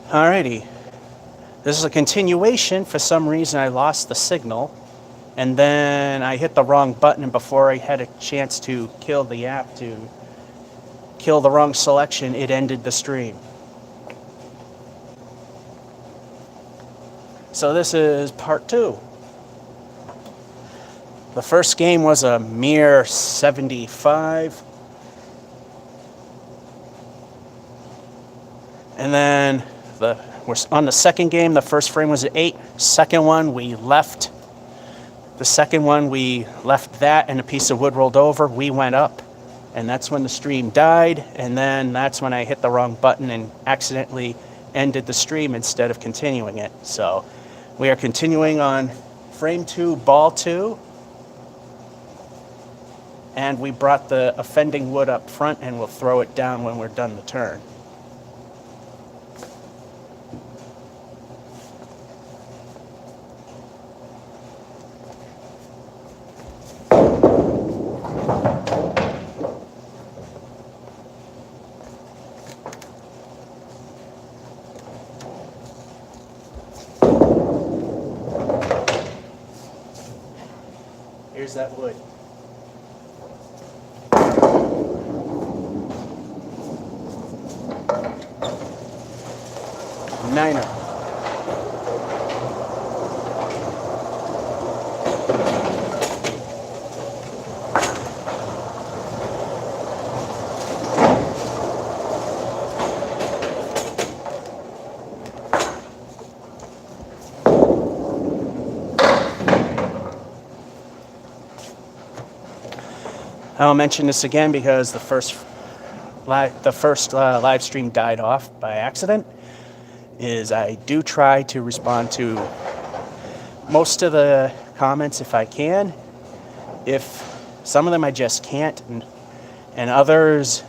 Alrighty, this is a continuation. For some reason I lost the signal, and then I hit the wrong button, and before I had a chance to kill the app to kill the wrong selection, it ended the stream. So this is part 2. The first game was a mere 75. And then we're on the second game. The first frame was at 8. Second one, we left. The second one, we left that and a piece of wood rolled over. We went up, and that's when the stream died. And then that's when I hit the wrong button and accidentally ended the stream instead of continuing it. So we are continuing on frame 2, ball 2. And we brought the offending wood up front, and we'll throw it down when we're done the turn. Here's that wood. Niner. I'll mention this again because the first live stream died off by accident. I do try to respond to most of the comments if I can. If some of them I just can't, and others,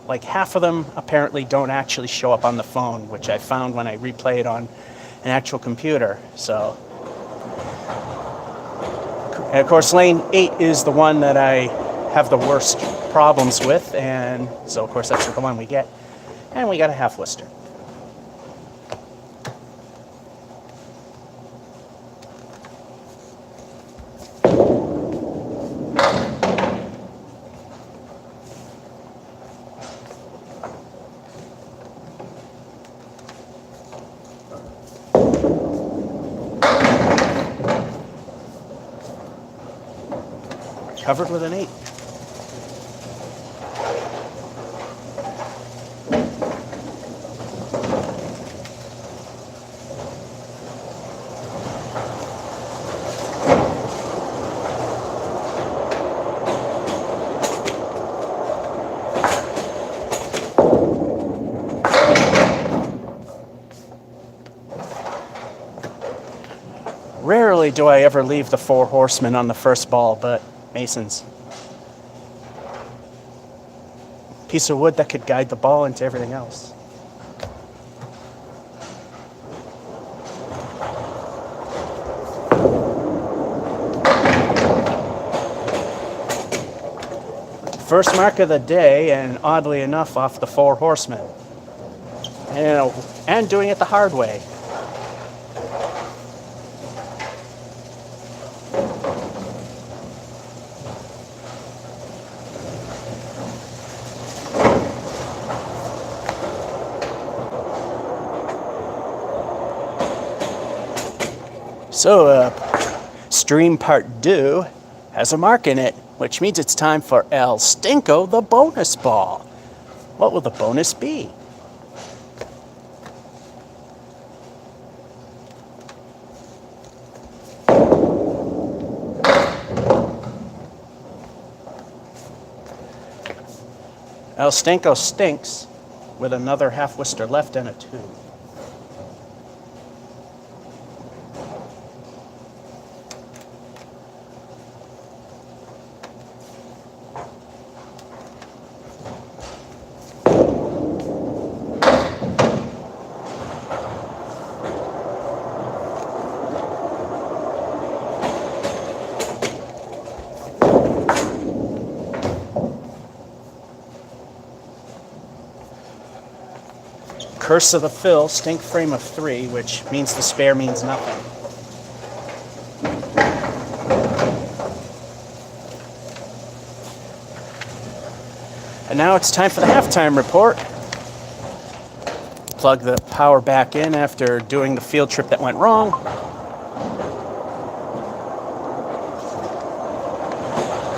like half of them apparently don't actually show up on the phone, which I found when I replay it on an actual computer. So, and of course, lane 8 is the one that I have the worst problems with, and so of course that's the one we get. And we got a half Worcester. Covered with an 8. Rarely do I ever leave the 4 horsemen on the first ball, but Masons. Piece of wood that could guide the ball into everything else. First mark of the day, and oddly enough, off the 4 horsemen. And doing it the hard way. So, stream part 2 has a mark in it, which means it's time for El Stinko, the bonus ball. What will the bonus be? El Stinko stinks with another half Worcester left and a 2. Curse of the Fill, stink frame of 3, which means the spare means nothing. And now it's time for the halftime report. Plug the power back in after doing the field trip that went wrong.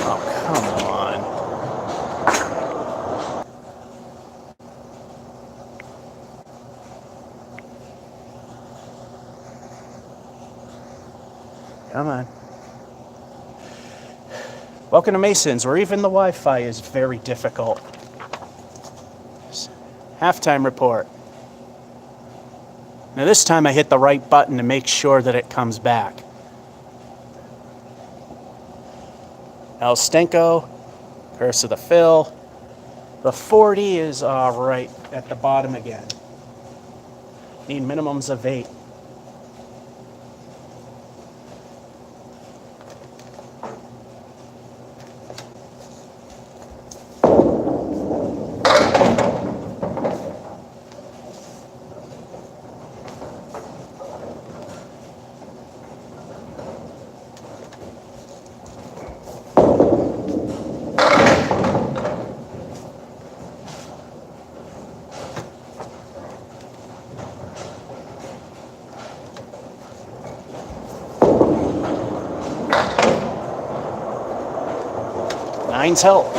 Oh, come on. Come on. Welcome to Masons, where even the Wi-Fi is very difficult. Halftime report. Now this time I hit the right button to make sure that it comes back. El Stenko, Curse of the Fill. The 40 is right at the bottom again. Need minimums of 8. Nine's help.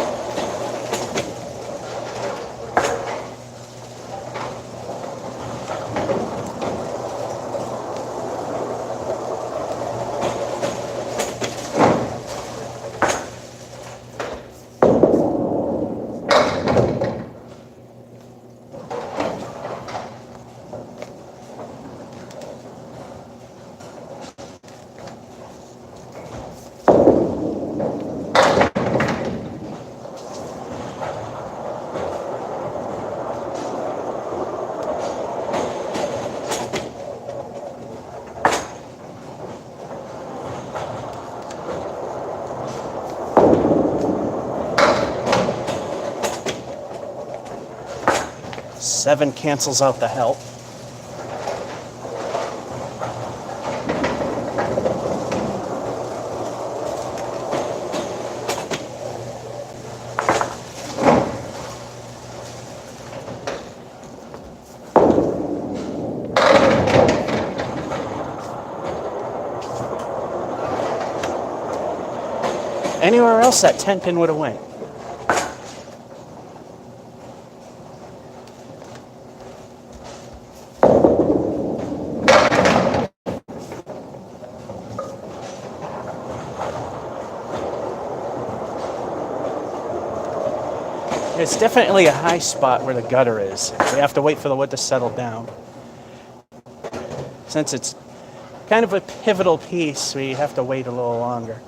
Seven cancels out the help. Anywhere else, that 10 pin would have went. It's definitely a high spot where the gutter is. We have to wait for the wood to settle down. Since it's kind of a pivotal piece, we have to wait a little longer.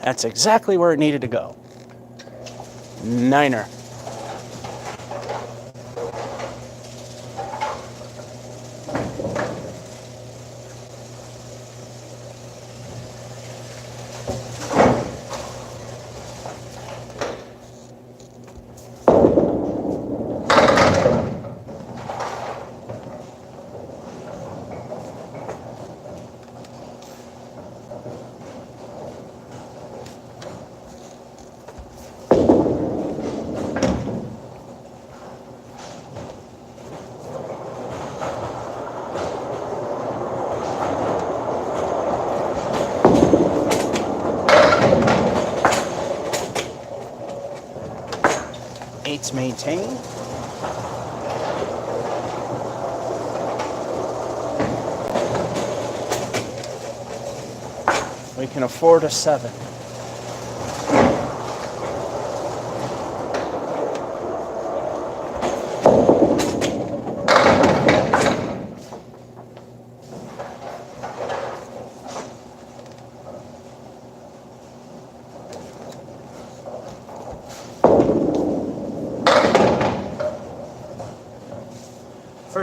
That's exactly where it needed to go. Niner. Eight's maintained. We can afford a 7.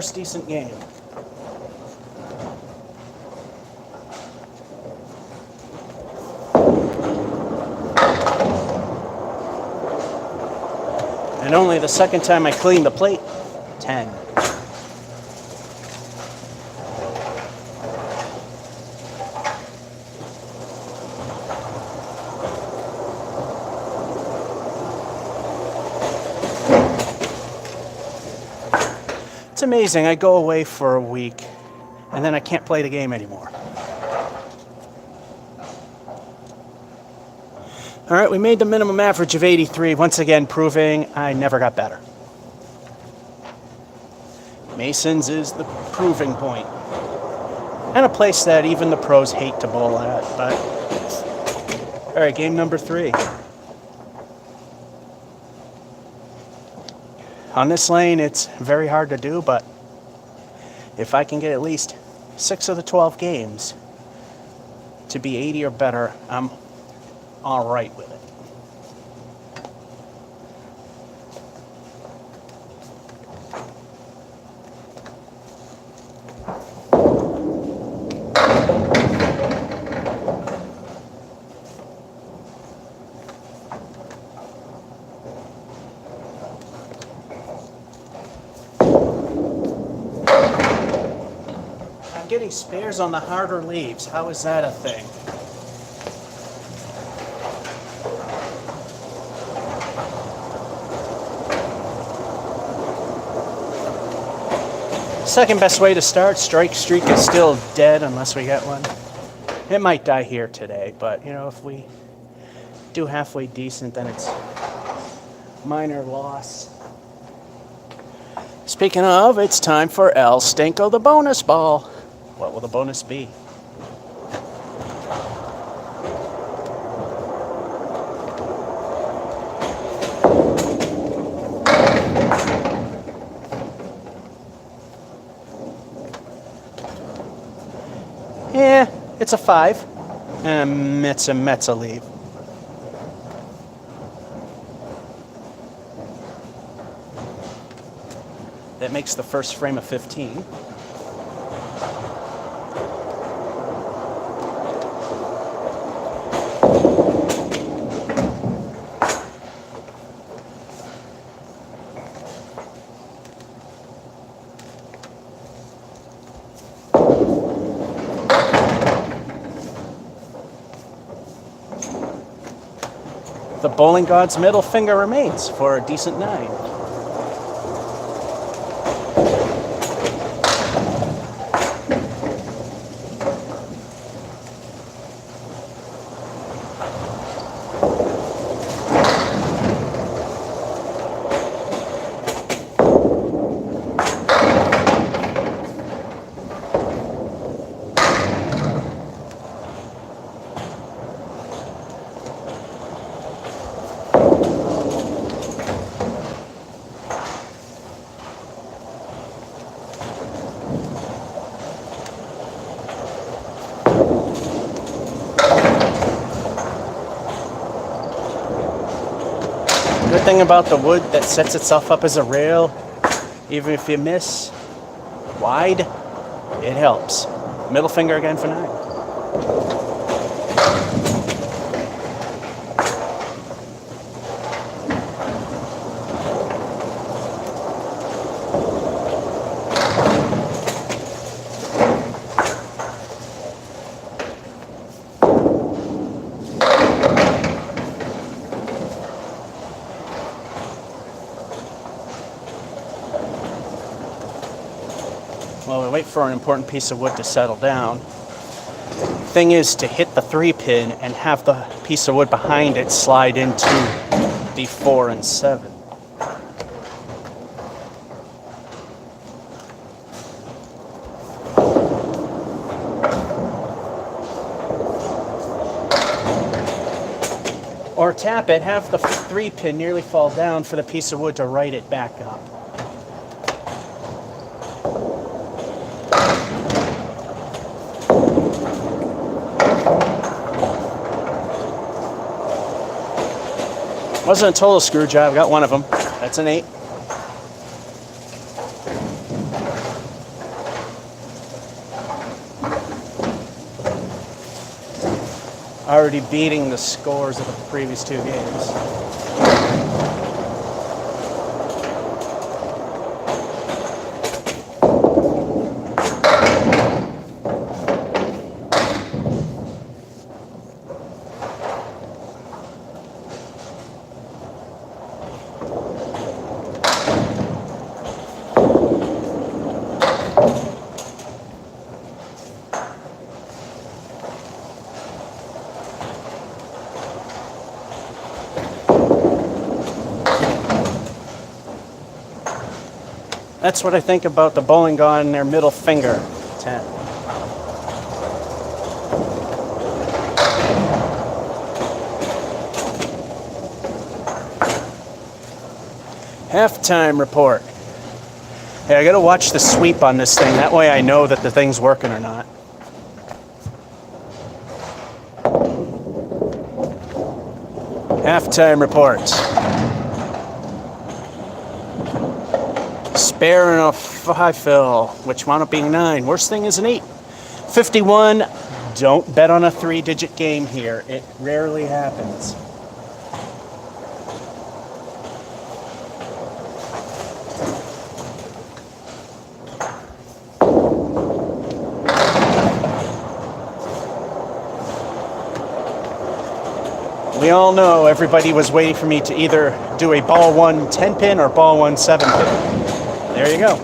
first decent game. And only the second time I cleaned the plate, 10. It's amazing. I go away for a week and then I can't play the game anymore. All right, we made the minimum average of 83, once again proving I never got better. Masons is the proving point. And a place that even the pros hate to bowl at, but... All right, game number 3. On this lane, it's very hard to do, but if I can get at least 6 of the 12 games to be 80 or better, I'm all right with it. I'm getting spares on the harder leaves. How is that a thing? Second best way to start. Strike streak is still dead unless we get one. It might die here today, but you know, if we do halfway decent, then it's minor loss. Speaking of, it's time for El Stinko, the bonus ball. What will the bonus be? Yeah, it's a 5. And it's a Metza leave. That makes the first frame of 15. The bowling god's middle finger remains for a decent 9. Good thing about the wood that sets itself up as a rail, even if you miss wide, it helps. Middle finger again for 9. While we wait for an important piece of wood to settle down, thing is to hit the 3-pin and have the piece of wood behind it slide into the 4 and 7. Or tap it, have the 3-pin nearly fall down for the piece of wood to right it back up. Wasn't a total screw job, got one of them. That's an 8. already beating the scores of the previous 2 games. That's what I think about the bowling gone in their middle finger. 10. Halftime report. Hey, I gotta watch the sweep on this thing. That way I know that the thing's working or not. Halftime report. Spare and a 5 fill, which wound up being 9. Worst thing is an 8. 51. Don't bet on a 3-digit game here. It rarely happens. We all know everybody was waiting for me to either do a ball 1 10-pin or ball 1 7-pin. There you go.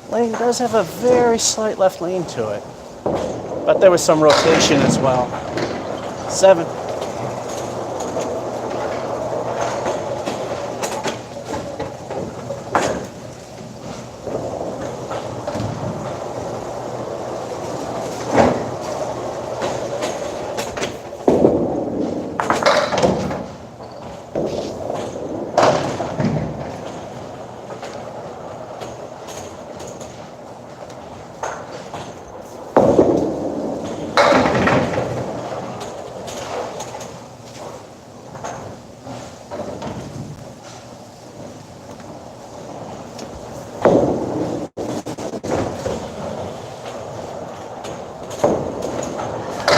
Lane does have a very slight left lane to it, but there was some rotation as well. 7.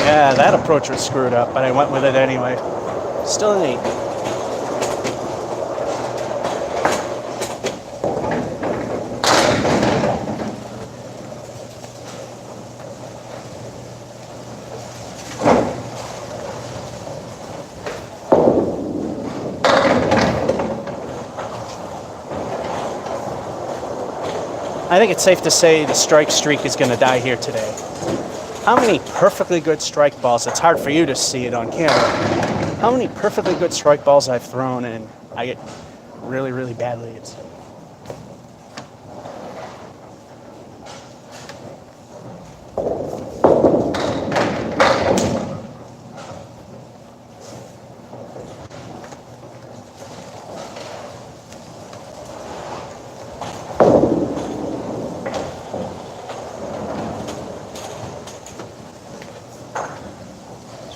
Yeah, that approach was screwed up, but I went with it anyway. Still an 8. I think it's safe to say the strike streak is going to die here today. How many perfectly good strike balls, it's hard for you to see it on camera, how many perfectly good strike balls I've thrown and I get really, really bad leads.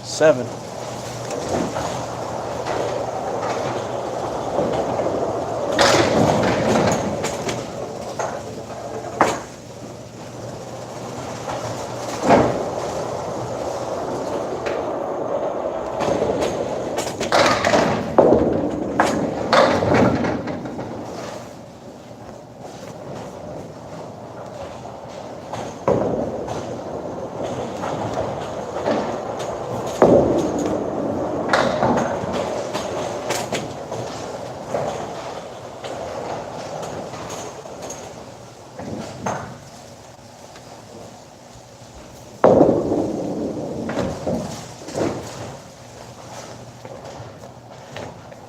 Seven.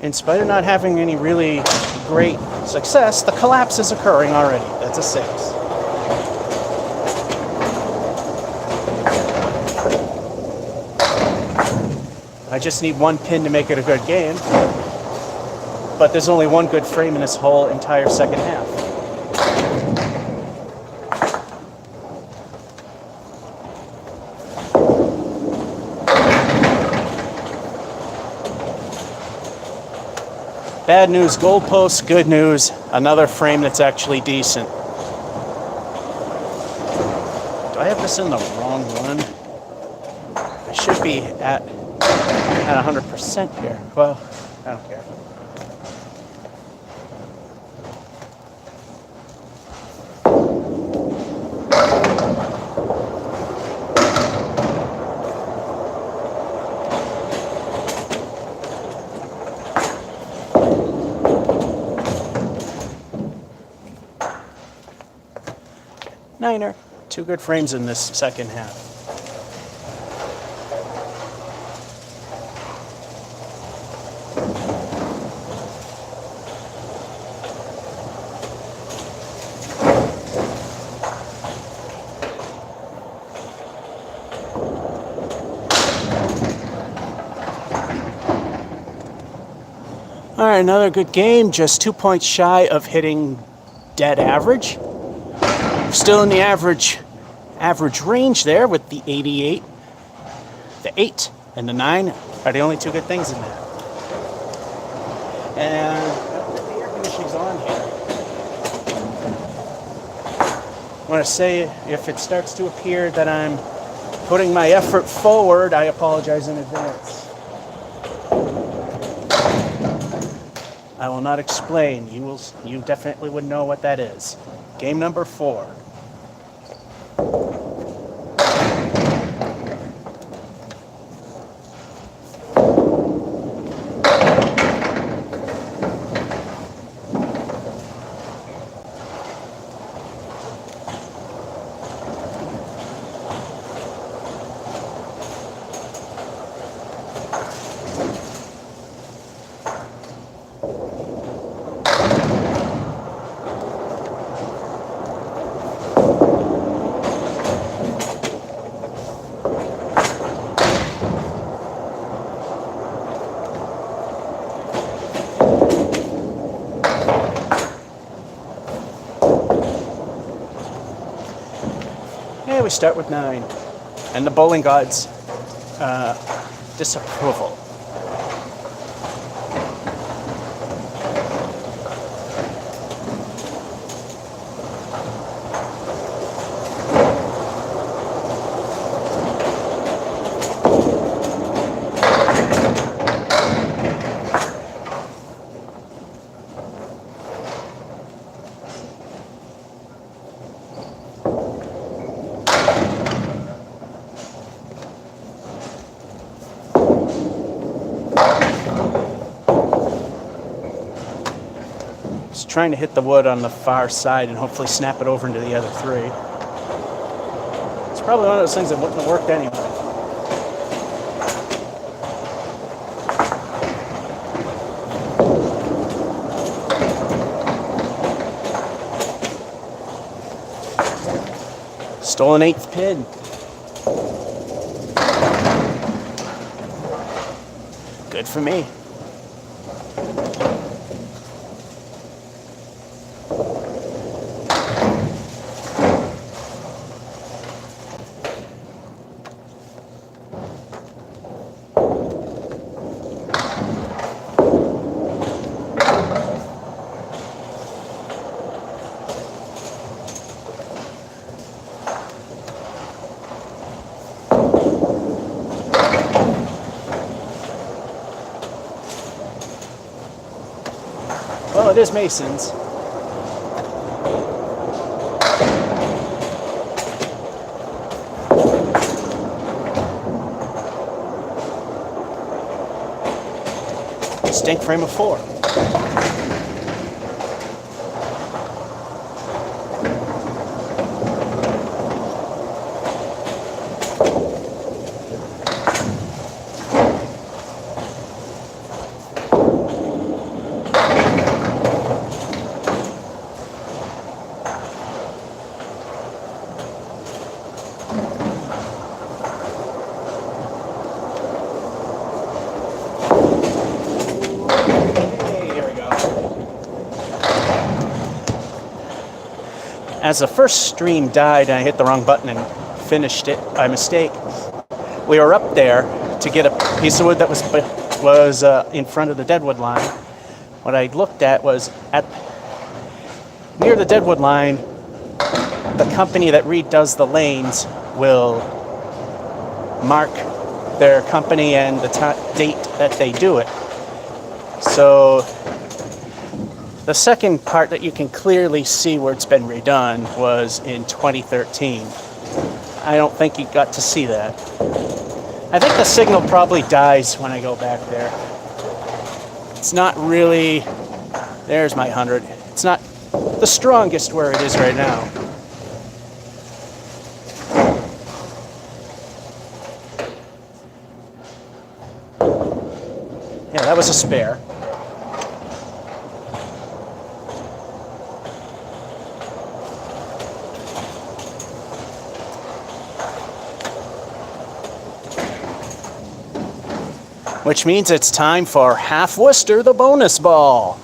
In spite of not having any really great success, the collapse is occurring already. That's a 6. I just need 1 pin to make it a good game. But there's only one good frame in this whole entire second half. Bad news, goalposts. Good news, another frame that's actually decent. Do I have this in the wrong one? I should be at 100% here. Well, I don't care. Niner. Two good frames in this second half. All right, another good game, just 2 points shy of hitting dead average. Still in the average range there with the 88. The 8 and the 9 are the only two good things in that. And the air conditioning's on here. I want to say if it starts to appear that I'm putting my effort forward, I apologize in advance. I will not explain. You definitely would know what that is. Game number 4. We start with 9, and the bowling gods' disapproval. Trying to hit the wood on the far side and hopefully snap it over into the other 3. It's probably one of those things that wouldn't have worked anyway. Stolen 8th pin. Good for me. Well, it is Mason's. Stink frame of 4. as the first stream died and I hit the wrong button and finished it by mistake, we were up there to get a piece of wood that was in front of the deadwood line. What I looked at was near the deadwood line, the company that redoes the lanes will mark their company and the date that they do it. So the second part that you can clearly see where it's been redone was in 2013. I don't think you got to see that. I think the signal probably dies when I go back there. It's not really, there's my 100. It's not the strongest where it is right now. Yeah, that was a spare. Which means it's time for Half Worcester, the bonus ball.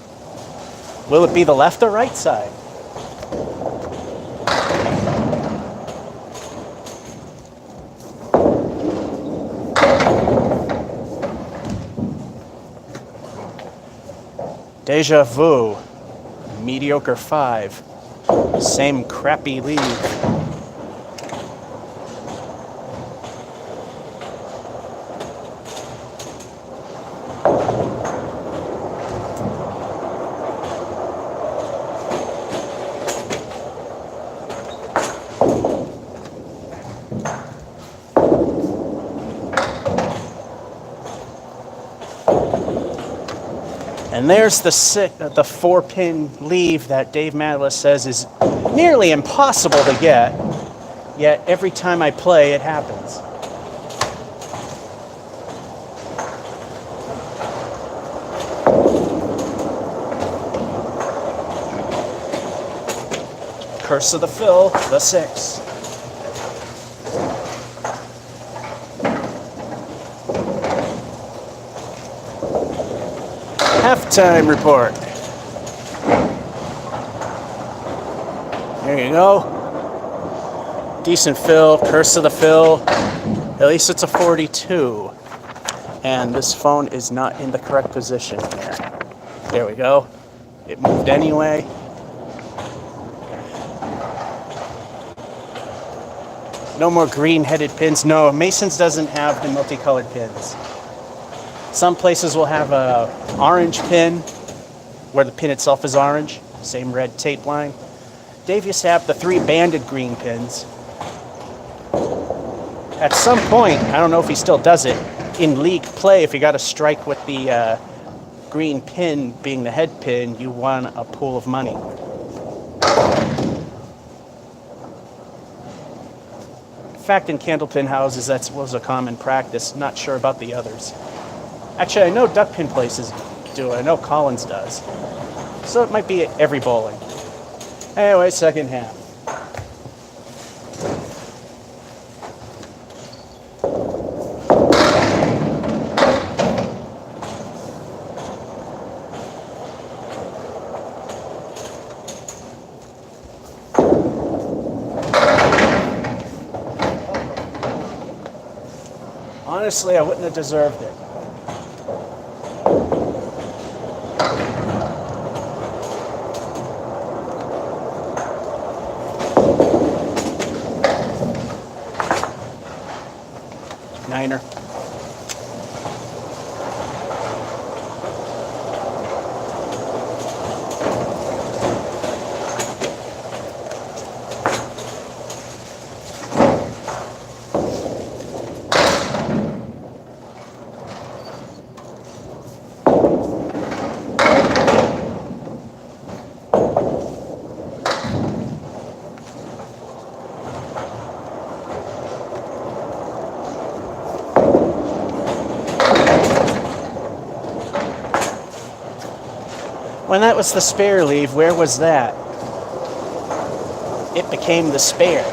Will it be the left or right side? Deja vu. Mediocre 5. Same crappy lead. And there's the 4-pin leave that Dave Madlis says is nearly impossible to get, yet every time I play it happens. Curse of the Fill, the 6. Halftime report. There you go. Decent fill, curse of the fill. At least it's a 42. And this phone is not in the correct position here. There we go. It moved anyway. No more green-headed pins. No, Mason's doesn't have the multicolored pins. Some places will have a orange pin where the pin itself is orange, same red tape line. Dave used to have the 3 banded green pins. At some point, I don't know if he still does it, in league play, if you got a strike with the green pin being the head pin, you won a pool of money. In fact, in candlepin houses, that was a common practice. Not sure about the others. Actually, I know duck pin places do it. I know Collins does. So it might be at every bowling. Anyway, second half. Honestly, I wouldn't have deserved it. Niner. When that was the spare leave, where was that? It became the spare.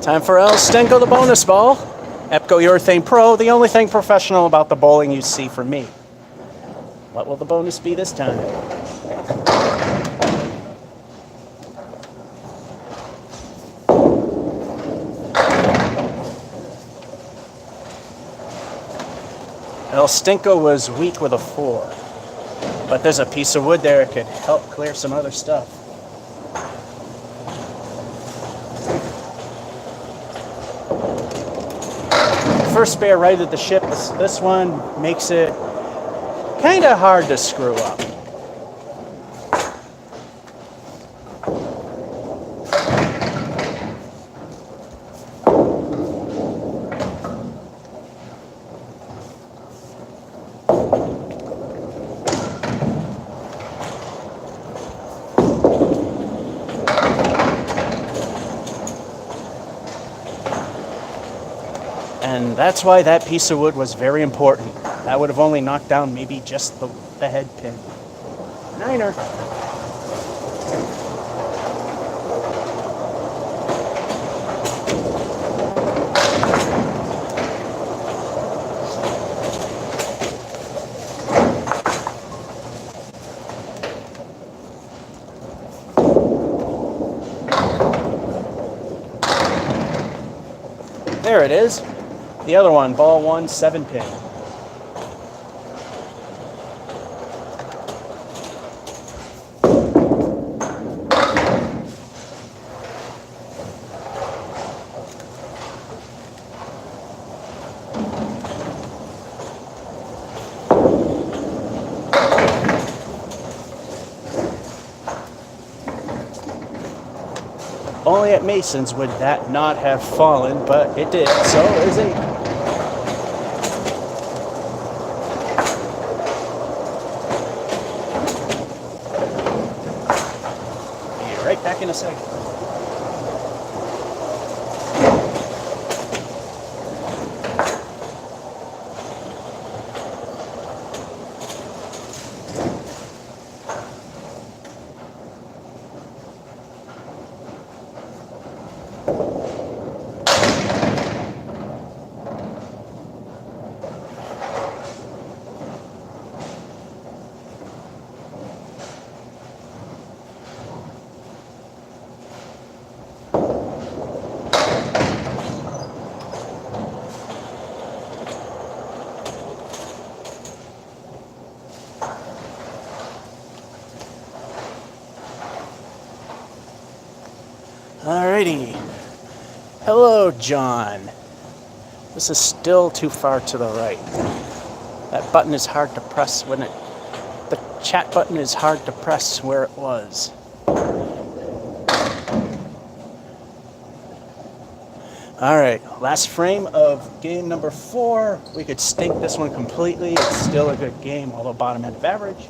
Time for El Stenko, the bonus ball. Epco Urethane Pro, the only thing professional about the bowling you see from me. What will the bonus be this time? El Stenko was weak with a 4, but there's a piece of wood there that could help clear some other stuff. First spare right at the ship. This one makes it kind of hard to screw up. And that's why that piece of wood was very important. That would have only knocked down maybe just the head pin. Niner. There it is. The other one, ball 1, 7 pin. Only at Mason's would that not have fallen, but it did. So is it. Be right back in a second. Alrighty. Hello, John. This is still too far to the right. That button is hard to press when it... The chat button is hard to press where it was. Alright, last frame of game number 4. We could stink this one completely. It's still a good game, although bottom end of average.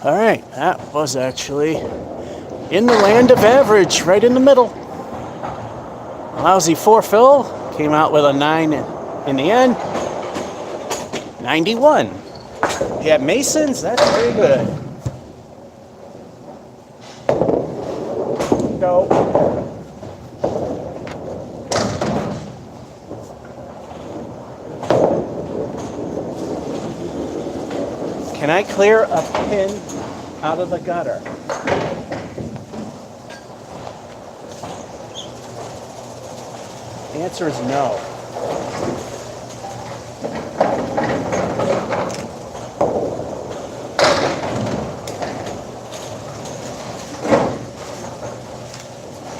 Alright, that was actually in the land of average, right in the middle. Lousy 4 fill, came out with a 9 in the end. 91. Yeah, Masons, that's very good. Go. Can I clear a pin out of the gutter? The answer is no.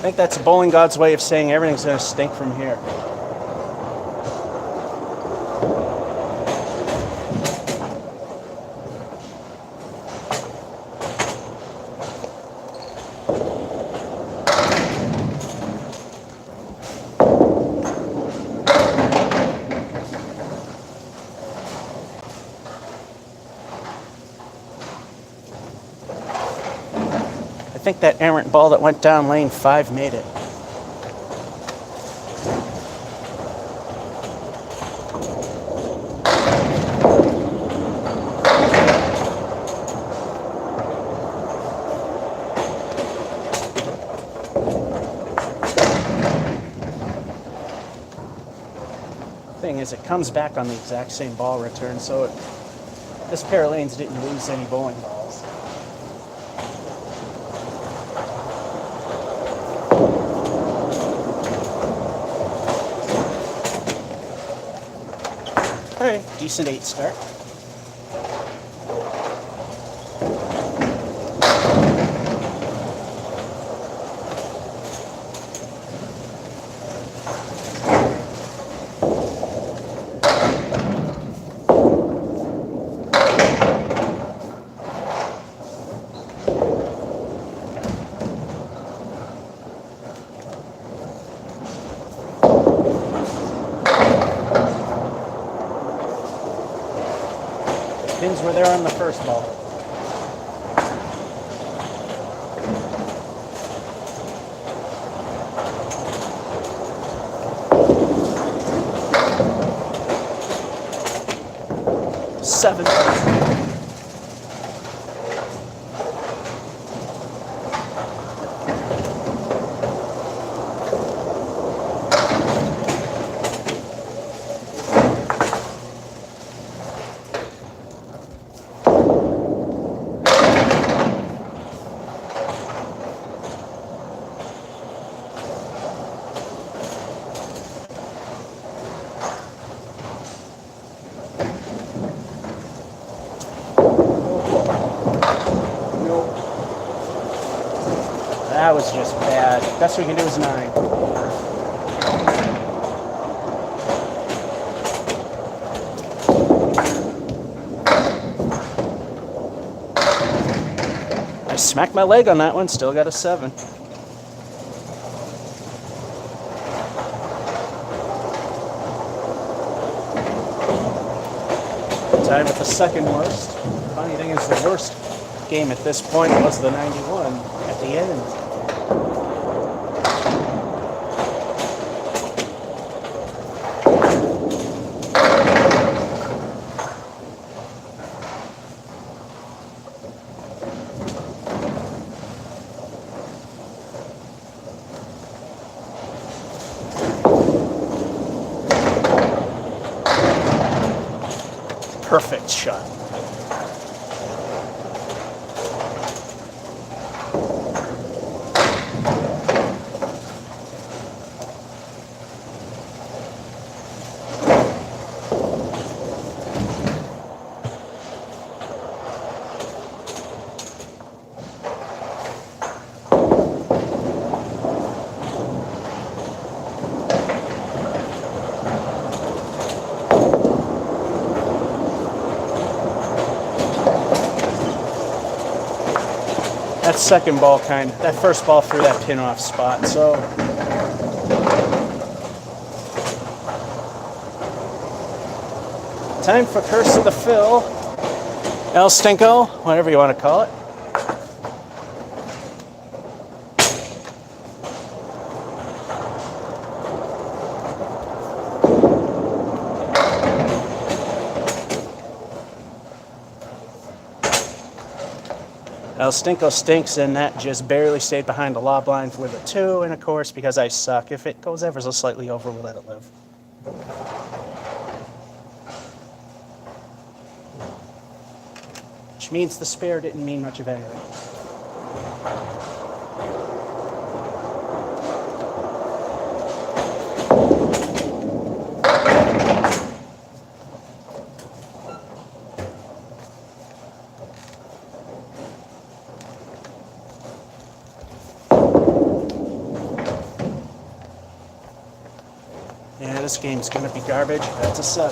think that's a bowling god's way of saying everything's going to stink from here. I think that errant ball that went down lane 5 made it. Thing is, it comes back on the exact same ball return, so this pair of lanes didn't lose any bowling balls. All right, decent 8 start. Pins were there on the first ball. Seven. That was just bad. Best we can do is 9. I smacked my leg on that one, still got a 7. Tied with the second worst. Funny thing is, the worst game at this point was the 91 at the end. Perfect shot. That second ball that first ball threw that pin off spot, so. Time for Curse of the Fill. El Stinko, whatever you want to call it. El Stinko stinks, and that just barely stayed behind the lob line with a 2, and of course, because I suck, if it goes ever so slightly over, we'll let it live. Which means the spare didn't mean much of anything. this game's going to be garbage. That's a 7.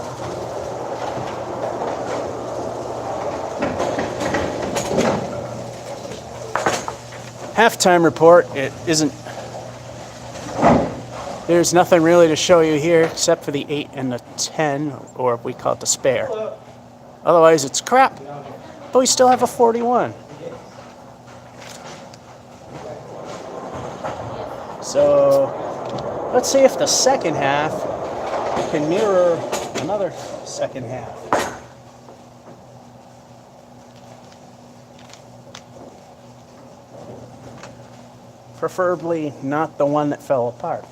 Halftime report. It isn't. There's nothing really to show you here except for the 8 and the 10, or we call it the spare. Otherwise, it's crap. But we still have a 41. So let's see if the second half can mirror another second half. Preferably not the one that fell apart.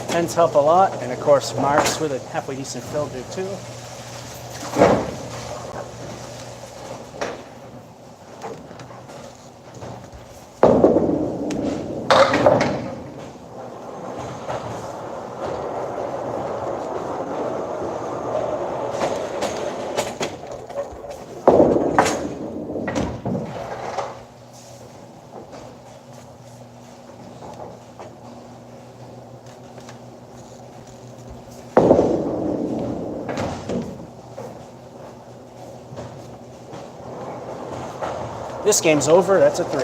Tens help a lot, and of course marks with a halfway decent fill do too. This game's over, that's a 3.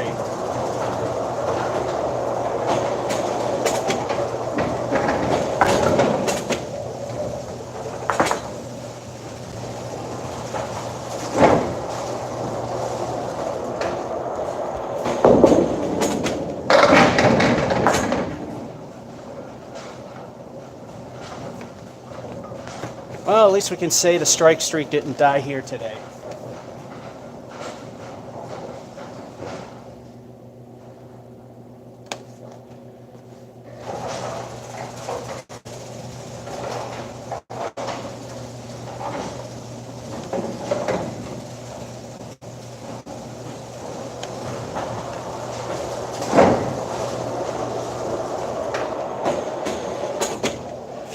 Well, at least we can say the strike streak didn't die here today.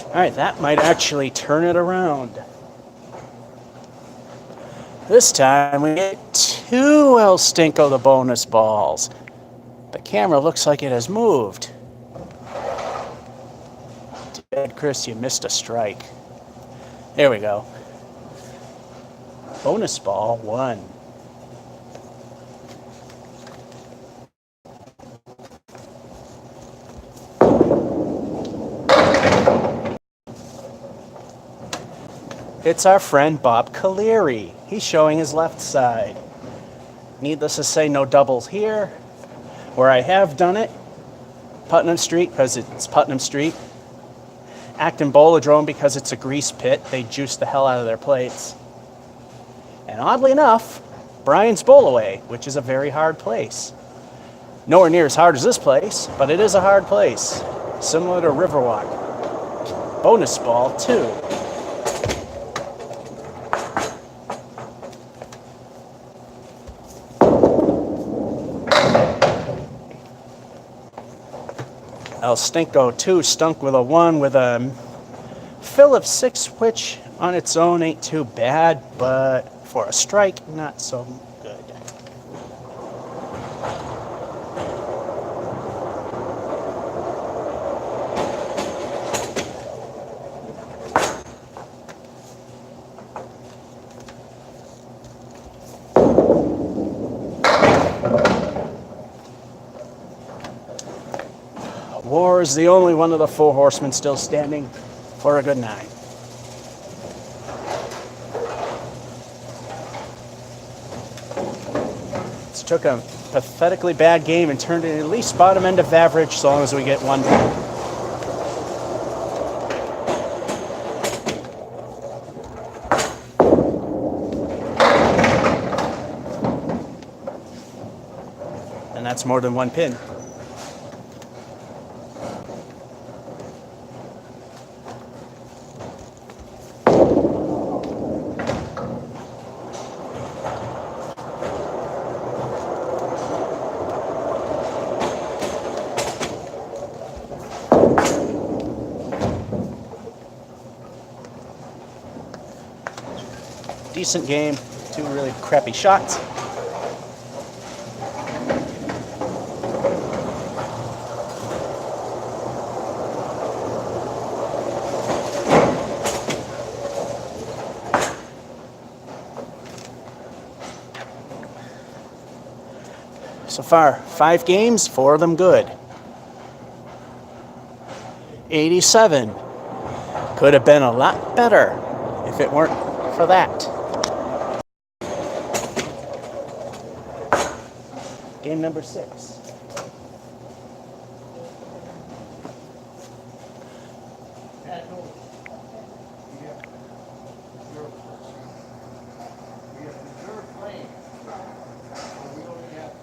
All right, that might actually turn it around. This time we get 2 El Stinko the bonus balls. The camera looks like it has moved. Too bad, Chris, you missed a strike. There we go. Bonus ball 1. It's our friend Bob Caleri. He's showing his left side. Needless to say, no doubles here. Where I have done it, Putnam Street, because it's Putnam Street. Acton Bowladrome, because it's a grease pit. They juice the hell out of their plates. And oddly enough, Brian's Bowlaway, which is a very hard place. Nowhere near as hard as this place, but it is a hard place. Similar to Riverwalk. Bonus ball 2. El Stinko 2 stunk with a 1 with a fill of 6, which on its own ain't too bad, but for a strike, not so good. War is the only one of the 4 horsemen still standing for a good 9. It's took a pathetically bad game and turned it at least bottom end of average so long as we get 1 win. And that's more than one pin. Decent game, 2 really crappy shots. So far, 5 games, 4 of them good. 87. Could have been a lot better if it weren't for that. Game number 6.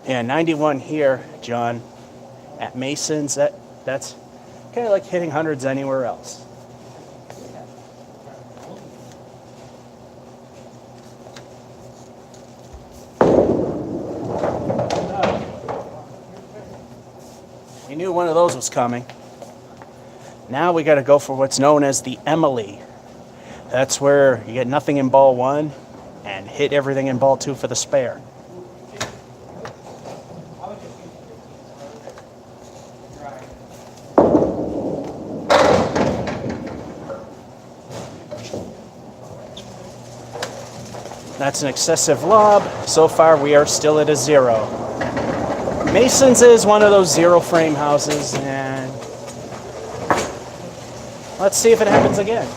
Yeah, 91 here, John, at Mason's. That's kind of like hitting hundreds anywhere else. We knew one of those was coming. Now we got to go for what's known as the Emily. That's where you get nothing in ball 1 and hit everything in ball 2 for the spare. That's an excessive lob. So far, we are still at a 0. Mason's is one of those 0 frame houses, and let's see if it happens again.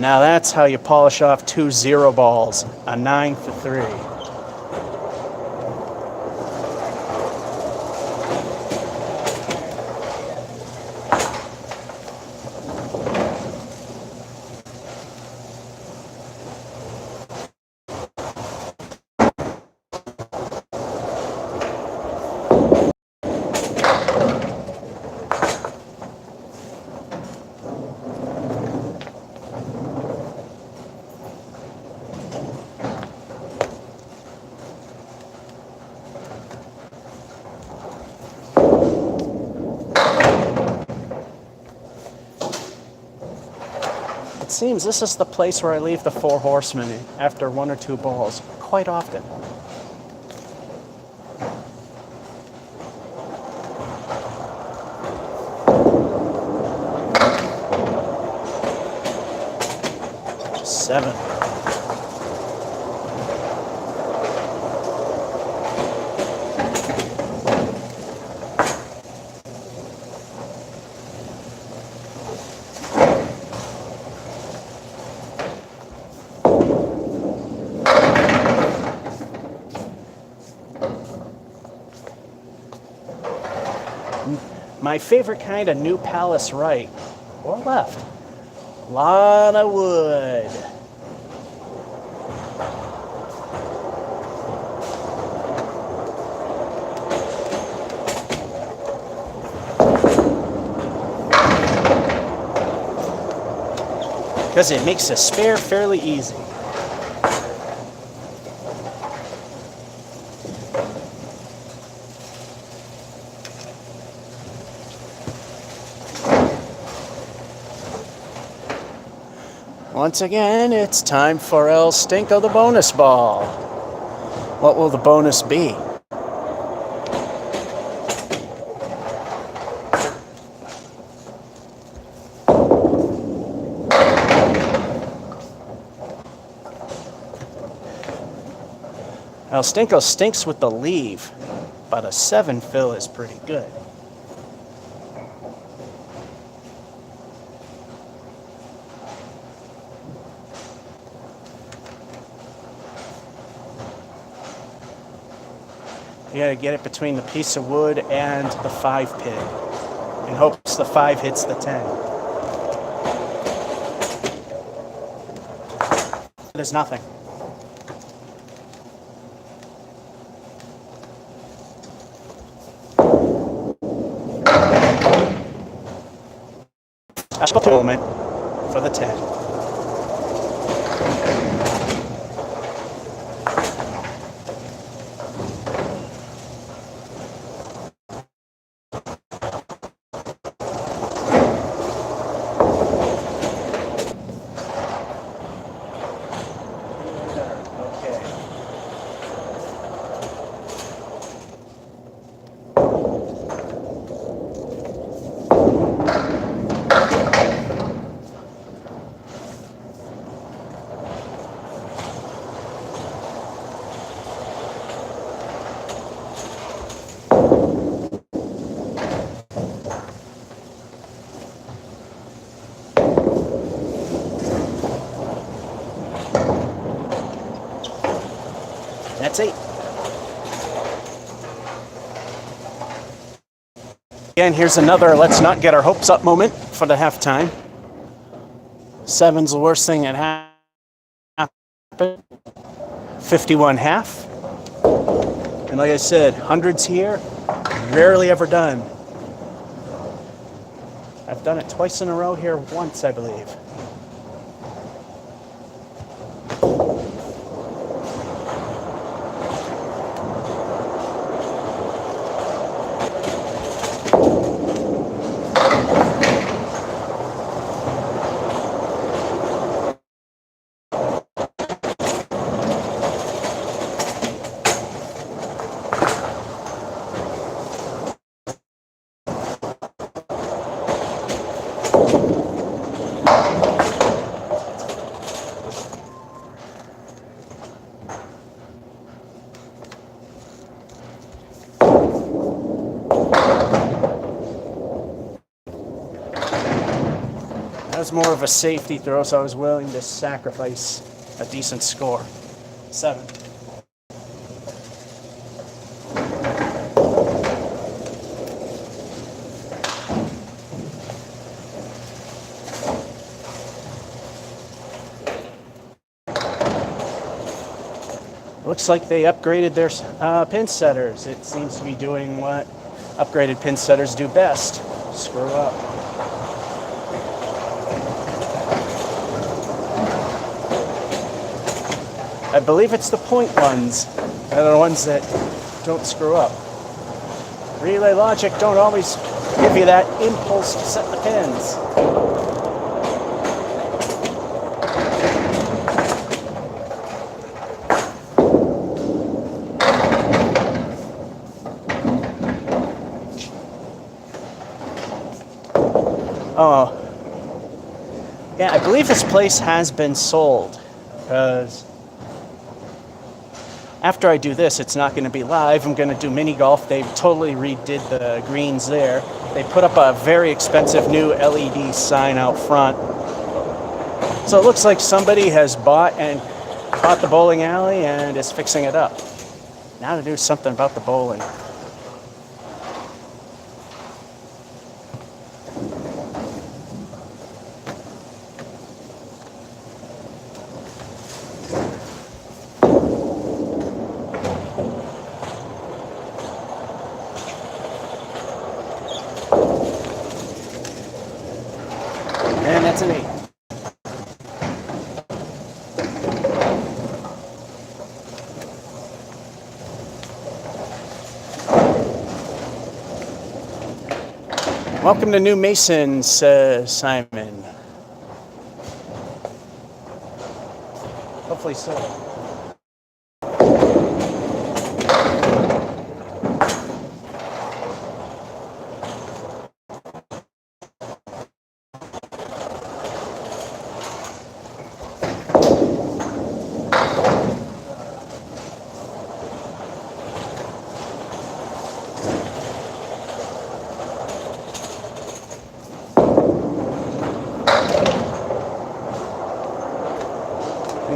Now that's how you polish off 2 0 balls, a 9 for 3. It seems this is the place where I leave the 4 horsemen after 1 or 2 balls quite often. Seven. My favorite kind of New Palace right or left. Lot of wood. Because it makes a spare fairly easy. Once again, it's time for El Stinko the bonus ball. What will the bonus be? El Stinko stinks with the leave, but a 7 fill is pretty good. You gotta get it between the piece of wood and the 5 pin in hopes the 5 hits the 10. There's nothing. Special moment for the 10. That's 8. Again, here's another let's not get our hopes up moment for the halftime. 7's the worst thing that happened. 51 half. And like I said, hundreds here, rarely ever done. I've done it twice in a row here once, I believe. That was more of a safety throw, so I was willing to sacrifice a decent score. 7. Looks like they upgraded their pin setters. It seems to be doing what upgraded pin setters do best. Screw up. I believe it's the point ones that are the ones that don't screw up. Relay logic don't always give you that impulse to set the pins. Oh, yeah, I believe this place has been sold, because after I do this, it's not going to be live. I'm going to do mini golf. They totally redid the greens there. They put up a very expensive new LED sign out front. So it looks like somebody has bought the bowling alley and is fixing it up. Now to do something about the bowling. And that's an 8. Welcome to New Mason, says Simon. Hopefully so.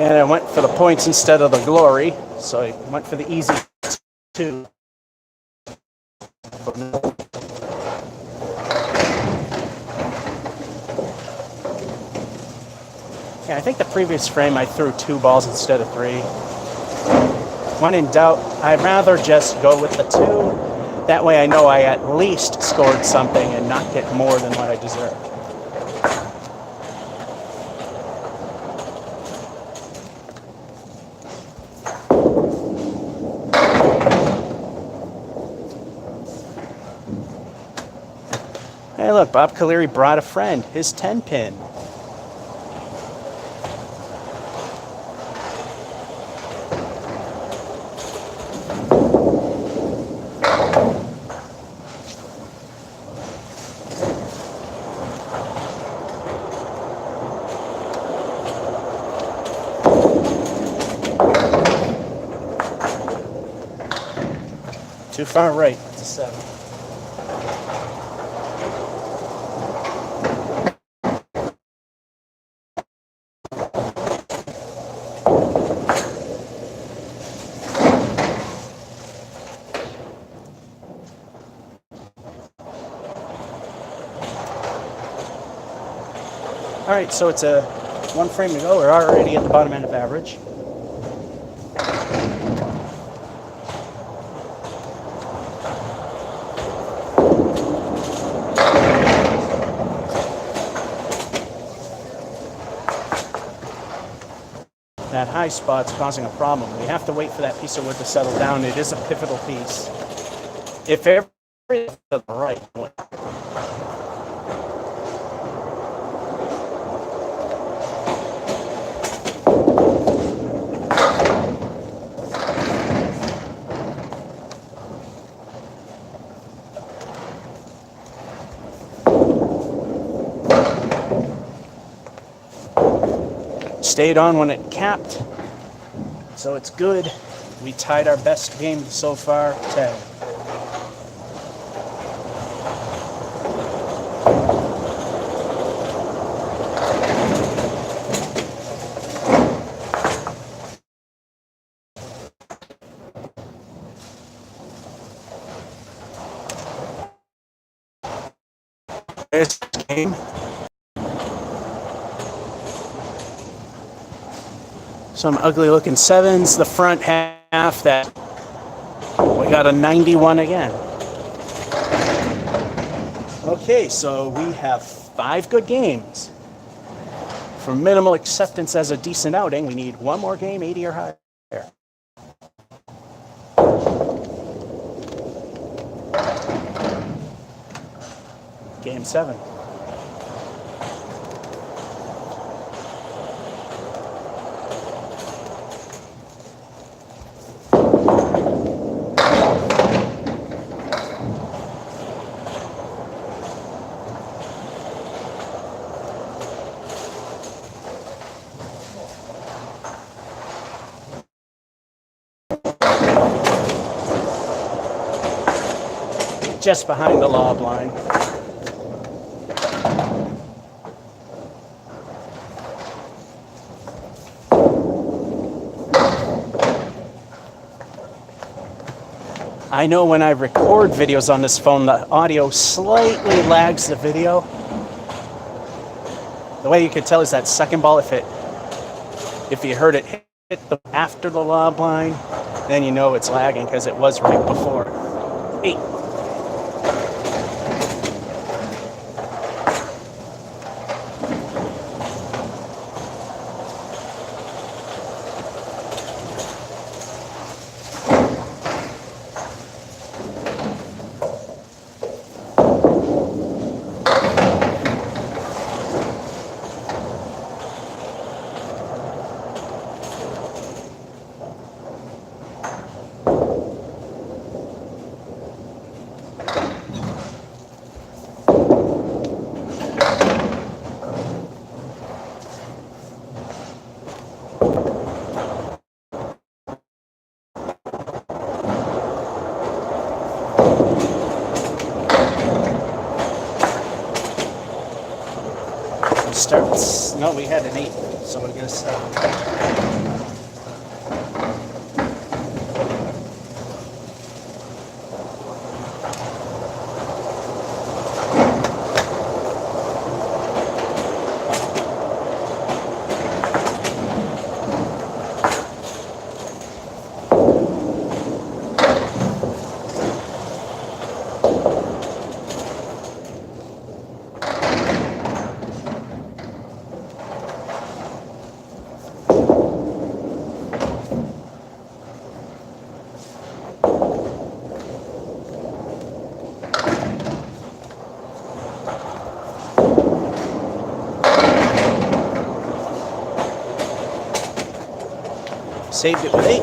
And I went for the points instead of the glory, so I went for the easy 2. Yeah, I think the previous frame I threw 2 balls instead of 3. When in doubt, I'd rather just go with the 2. That way I know I at least scored something and not get more than what I deserve. Hey look, Bob Caleri brought a friend, his 10-pin. Too far right, it's a 7. All right, so it's a 1 frame to go. We're already at the bottom end of average. That high spot's causing a problem. We have to wait for that piece of wood to settle down. It is a pivotal piece. If everything's to the right, stayed on when it capped, so it's good. We tied our best game so far, 10. This game. Some ugly looking 7s. The front half that we got a 91 again. Okay, so we have 5 good games. For minimal acceptance as a decent outing, we need 1 more game, 80 or higher. Game 7. Just behind the lob line. I know when I record videos on this phone, the audio slightly lags the video. The way you could tell is that second ball, if you heard it hit after the lob line, then you know it's lagging because it was right before. 8. Starts. No, we had an 8, so we're gonna start. Saved it with 8.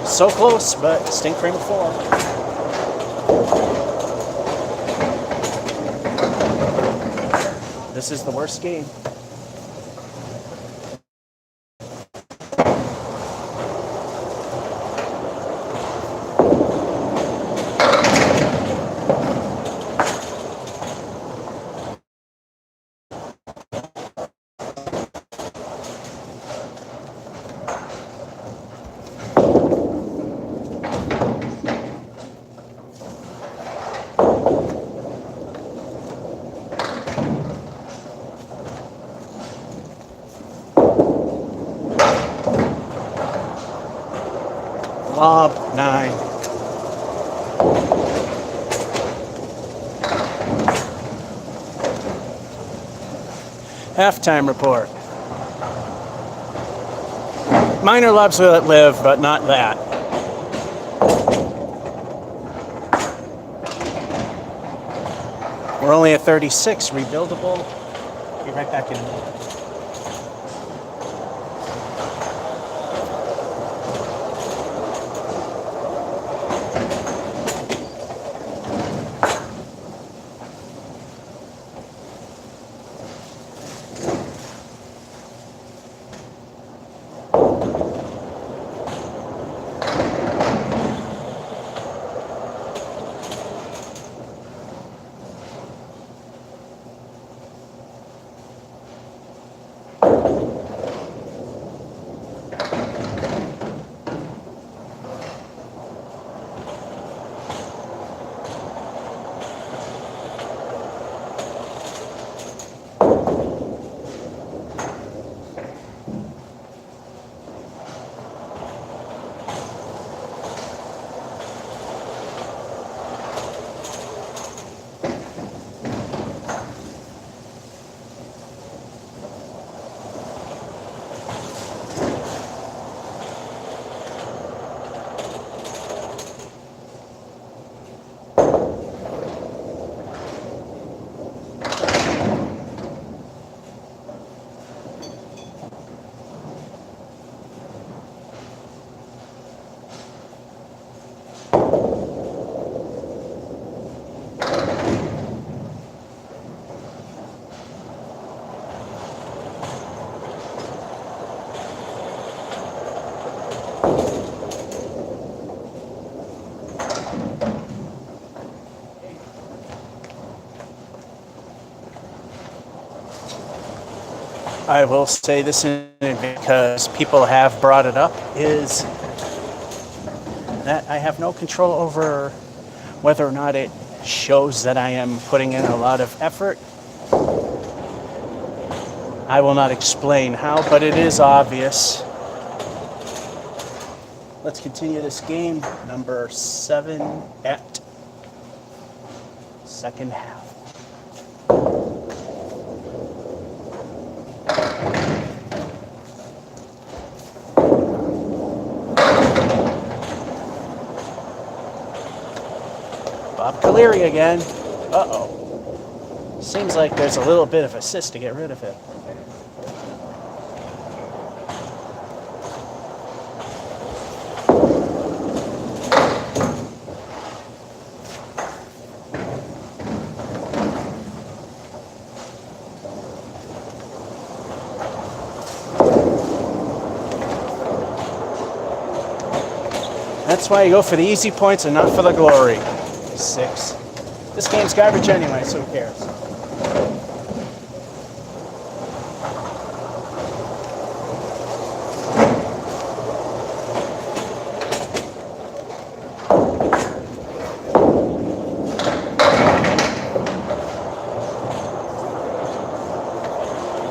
So close, but stink frame of 4. This is the worst game. Lob, 9. Halftime report. Minor lobs will live, but not that. We're only at 36, rebuildable. Be right back in a minute. I will say this because people have brought it up, is that I have no control over whether or not it shows that I am putting in a lot of effort. I will not explain how, but it is obvious. Let's continue this game, number 7 at second half. Bob Caleri again. Uh-oh. Seems like there's a little bit of assist to get rid of it. That's why you go for the easy points and not for the glory. 6. This game's garbage anyway, so who cares?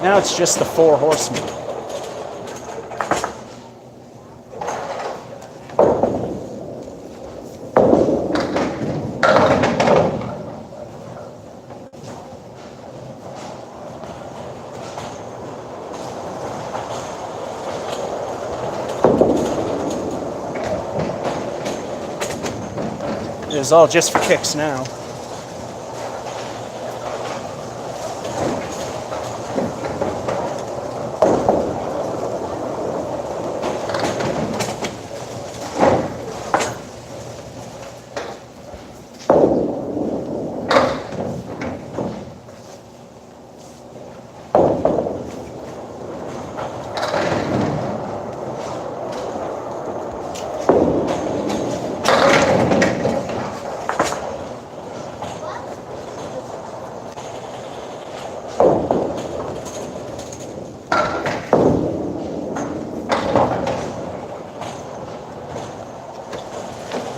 Now it's just the 4 horsemen. It is all just for kicks now.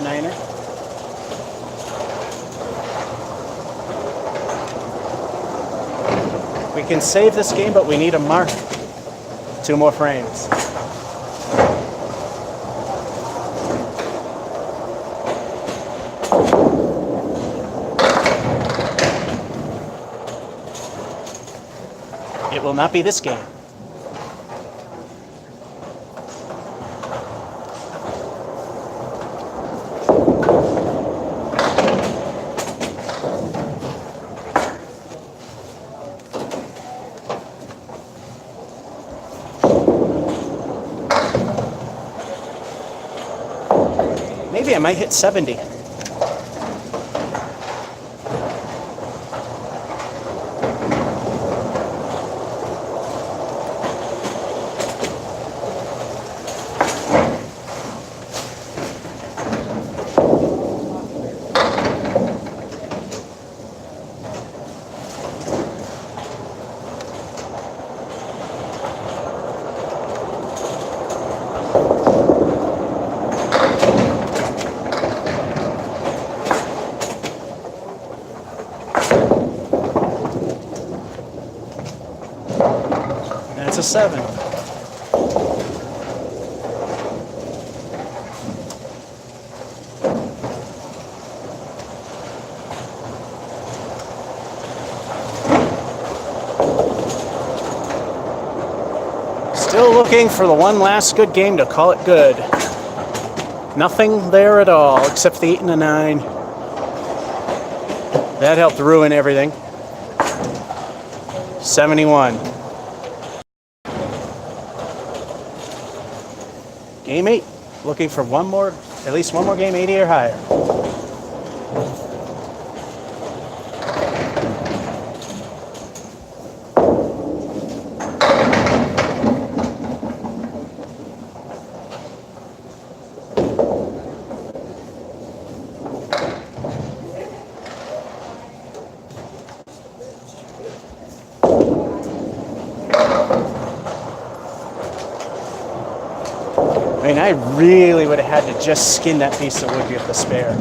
Niner. We can save this game, but we need a mark. 2 more frames. It will not be this game. Maybe I might hit 70. That's a 7. Still looking for the one last good game to call it good. Nothing there at all except the 8 and a 9. That helped ruin everything. 71. Game 8. Looking for one more, at least one more game 80 or higher. I mean, I really would have had to just skin that piece of wood with the spare.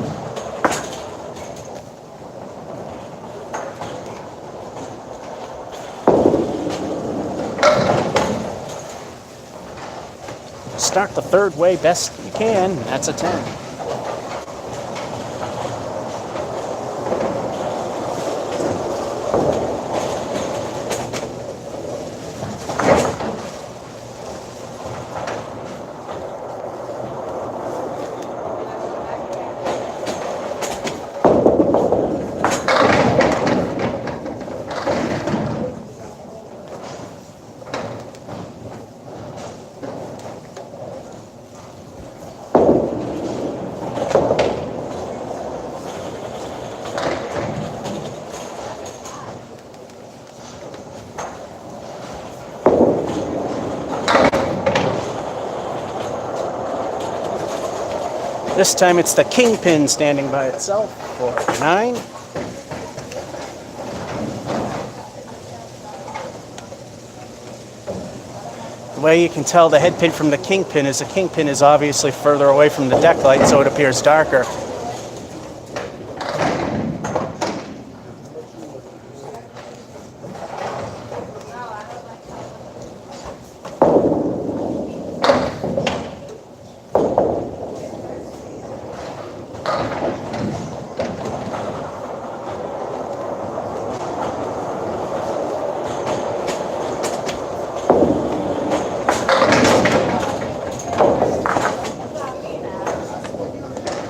Start the third way best you can. That's a 10. This time it's the kingpin standing by itself for 9. The way you can tell the head pin from the kingpin is the kingpin is obviously further away from the deck light, so it appears darker.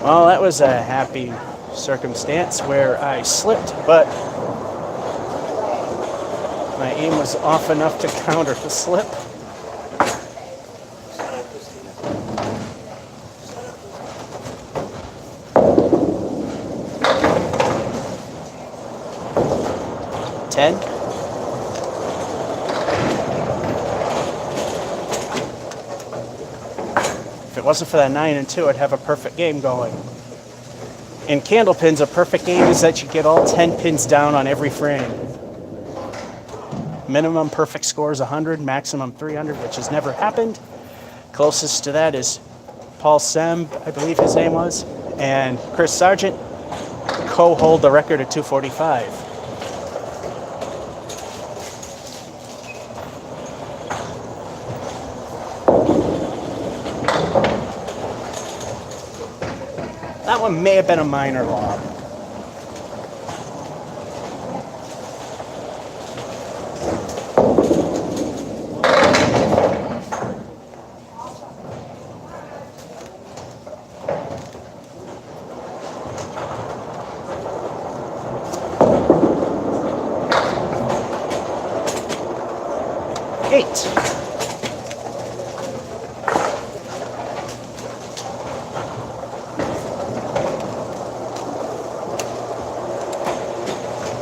Well, that was a happy circumstance where I slipped, but my aim was off enough to counter the slip. Ten. If it wasn't for that 9 and 2, I'd have a perfect game going. In Candlepins, a perfect game is that you get all 10 pins down on every frame. Minimum perfect score is 100, maximum 300, which has never happened. Closest to that is Paul Semb, I believe his name was, and Chris Sargent co-hold the record at 245. That one may have been a minor lob. Eight.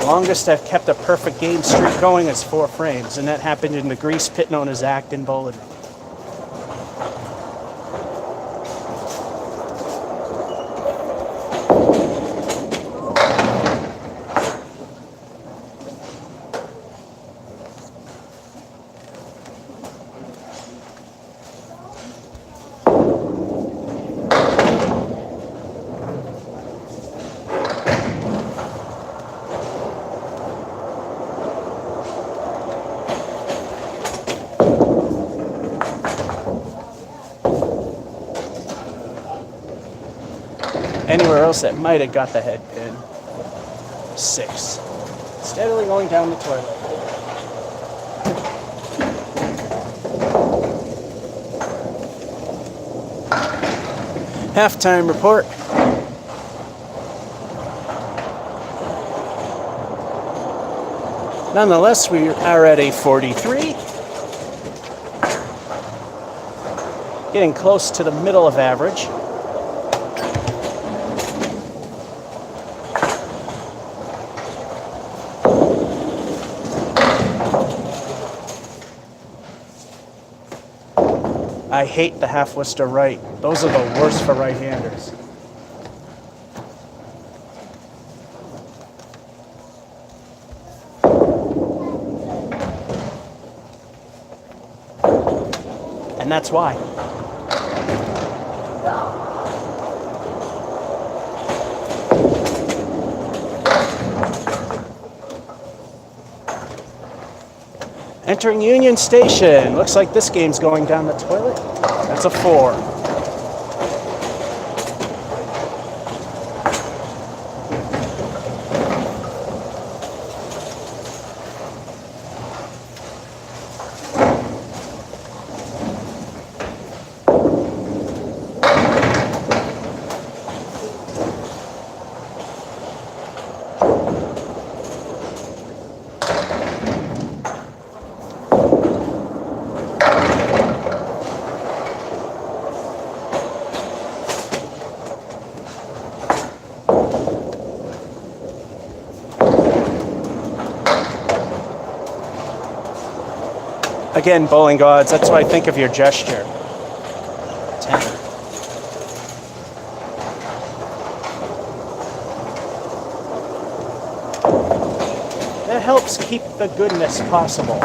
Longest I've kept a perfect game streak going is 4 frames, and that happened in the grease pit known as Acton Bowling. Anywhere else that might have got the head pin. 6. Steadily going down the toilet. Halftime report. Nonetheless, we are at a 43. Getting close to the middle of average. I hate the half Worcester right. Those are the worst for right-handers. And that's why. Entering Union Station. Looks like this game's going down the toilet. That's a 4. Again, bowling gods, that's why I think of your gesture. 10. That helps keep the goodness possible.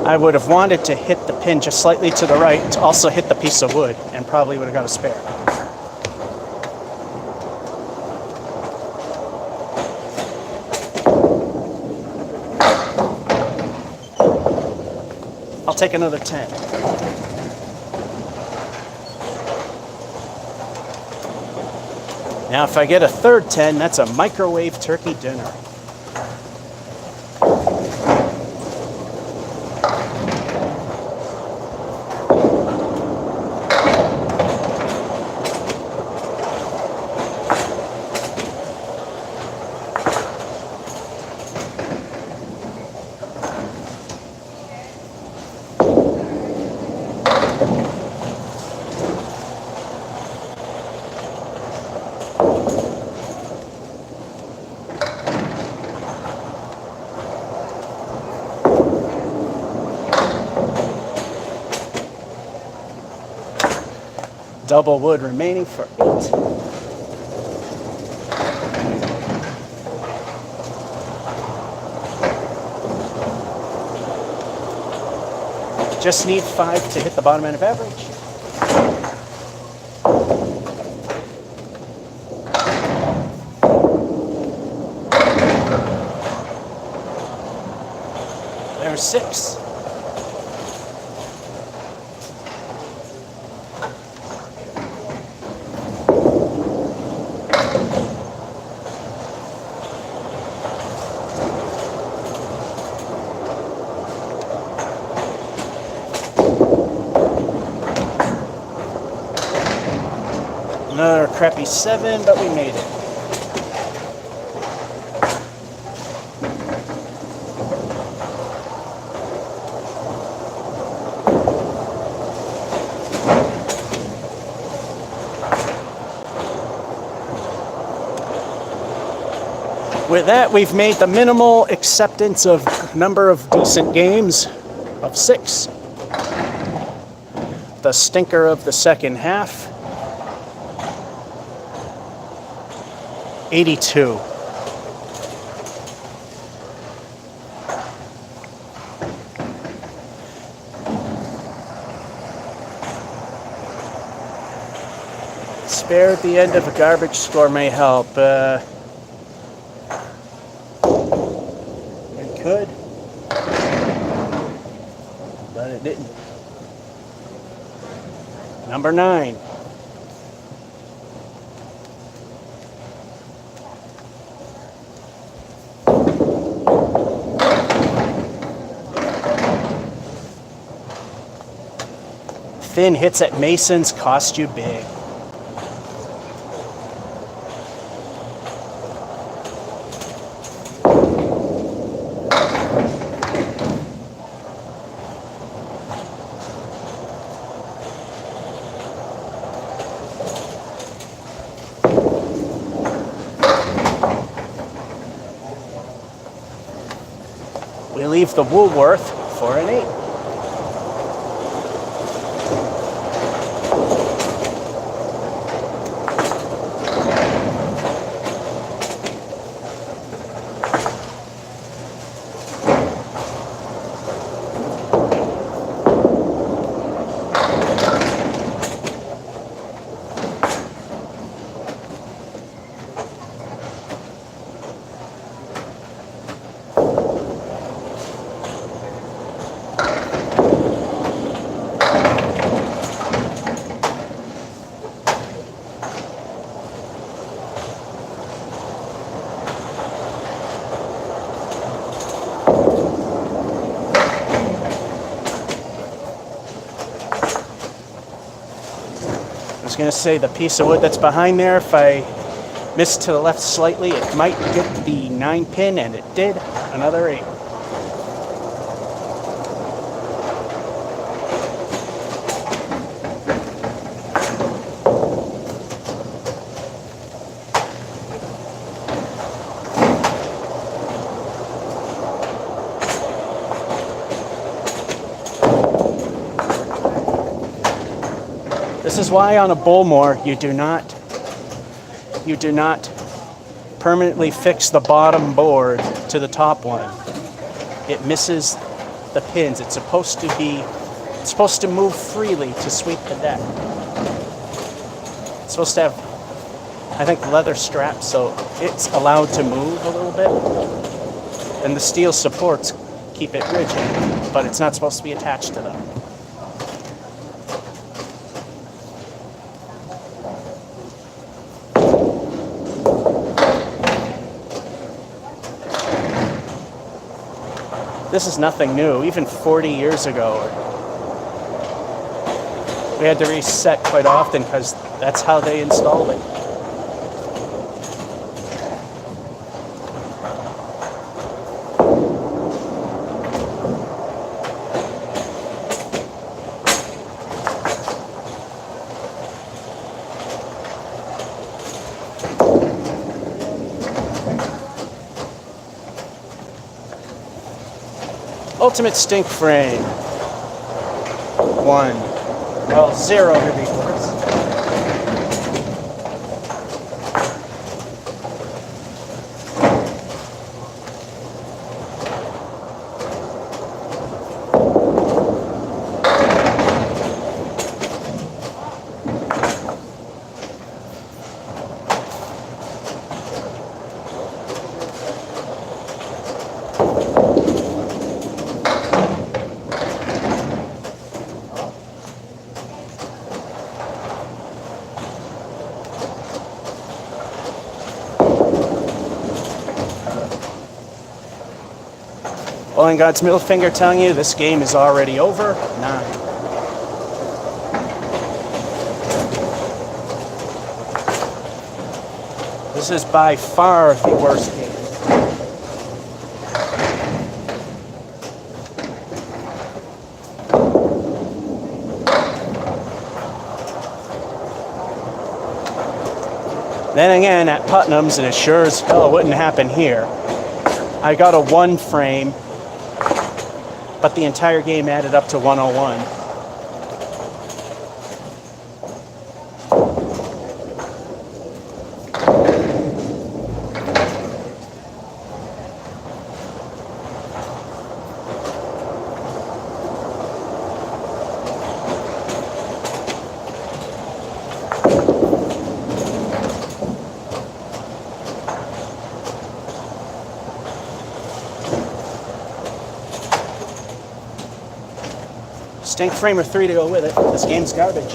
I would have wanted to hit the pin just slightly to the right to also hit the piece of wood, and probably would have got a spare. take another 10. Now, if I get a third 10, that's a microwave turkey dinner. Double wood remaining for 8. Just need 5 to hit the bottom end of average. There's 6. Another crappy 7, but we made it. With that, we've made the minimal acceptance of number of decent games of 6. The stinker of the second half. 82. Spare at the end of a garbage score may help. It could, but it didn't. Number 9. Thin hits at Masons cost you big. We leave the Woolworth for an 8. I was going to say the piece of wood that's behind there, if I missed to the left slightly, it might get the 9 pin, and it did. Another 8. This is why on a Bullmore you do not permanently fix the bottom board to the top one. It misses the pins. It's supposed to move freely to sweep the deck. It's supposed to have, I think, leather straps, so it's allowed to move a little bit. And the steel supports keep it rigid, but it's not supposed to be attached to them. This is nothing new. Even 40 years ago, we had to reset quite often because that's how they installed it. Ultimate stink frame. 1. Well, 0 to be worse. Well, in God's middle finger telling you this game is already over? Nah. This is by far the worst game. Then again, at Putnam's, and it sure as hell wouldn't happen here, I got a 1 frame, but the entire game added up to 101. Stink frame or 3 to go with it. This game's garbage.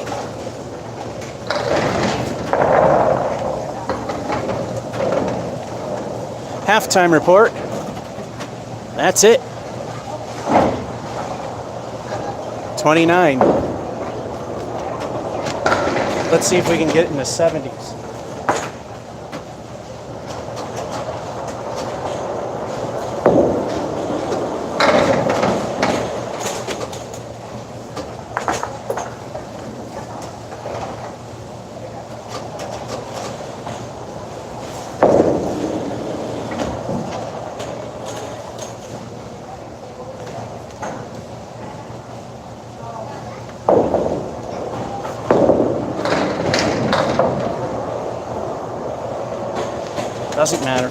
Halftime report. That's it. 29. Let's see if we can get in the 70s. Doesn't matter.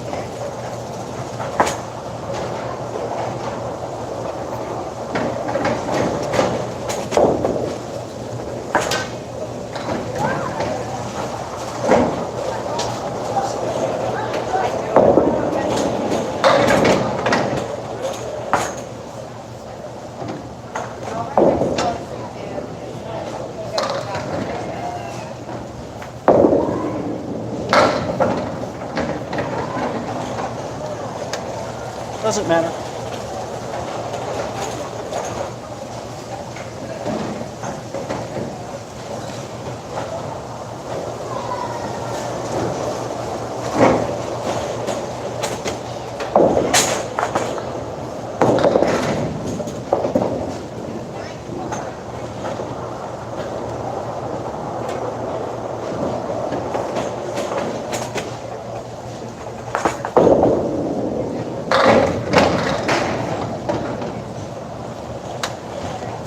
Doesn't matter.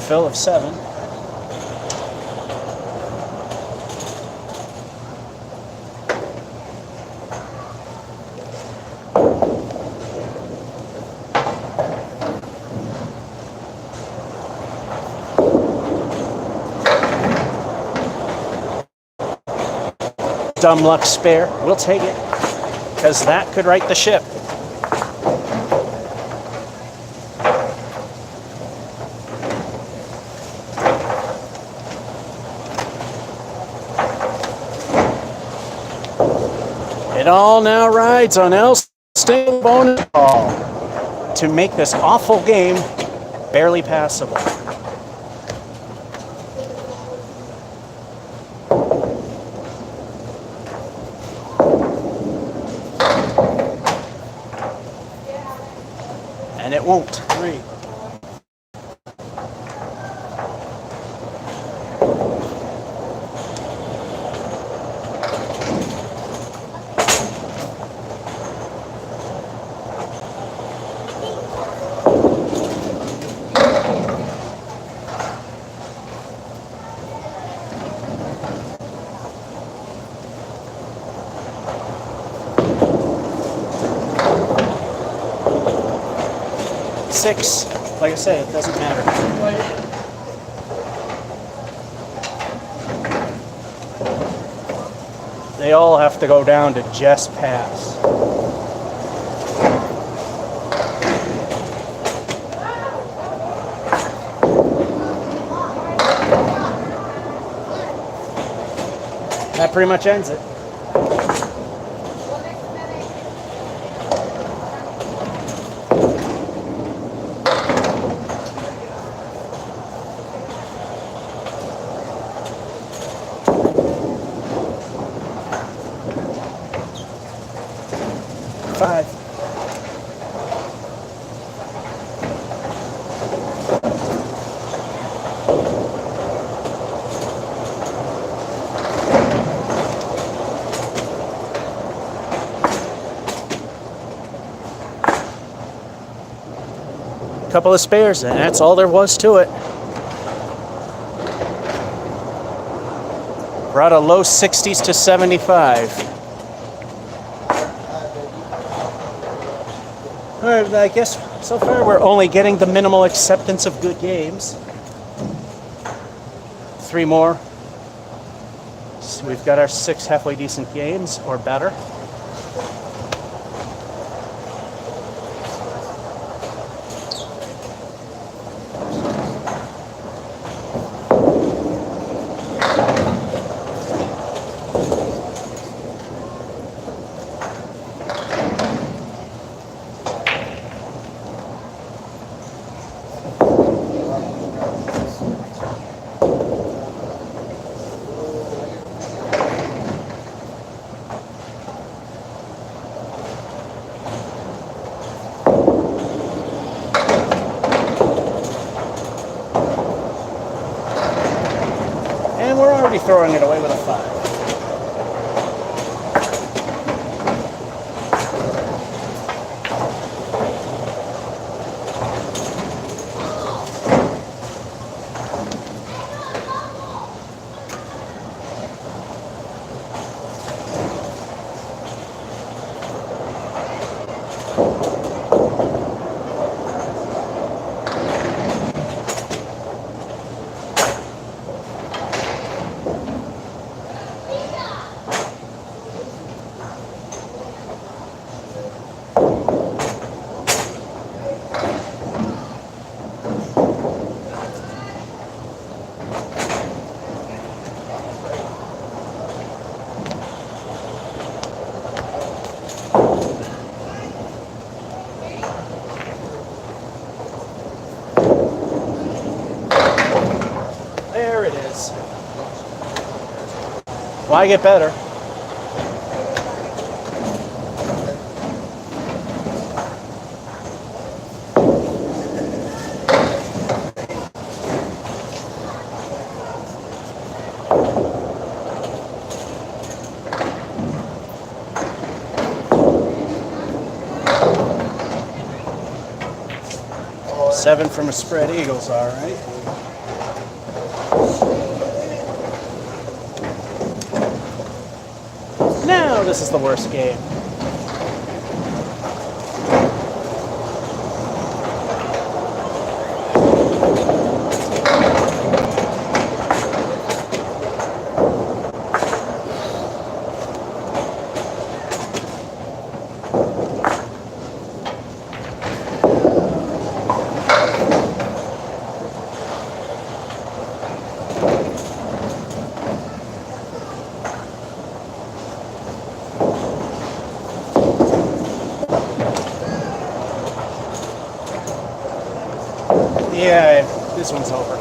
Fill of 7. Dumb luck spare. We'll take it, because that could right the ship. It all now rides on L's single bonus ball to make this awful game barely passable. And it won't. 3. Six, like I said, it doesn't matter. They all have to go down to just pass. That pretty much ends it. Couple of spares, and that's all there was to it. Brought a low 60s to 75. All right, I guess so far we're only getting the minimal acceptance of good games. 3 more. So we've got our 6 halfway decent games or better. Throwing it away with a 5. Why get better? Seven from a spread Eagles, all right. Now this is the worst game. Yeah, this one's over.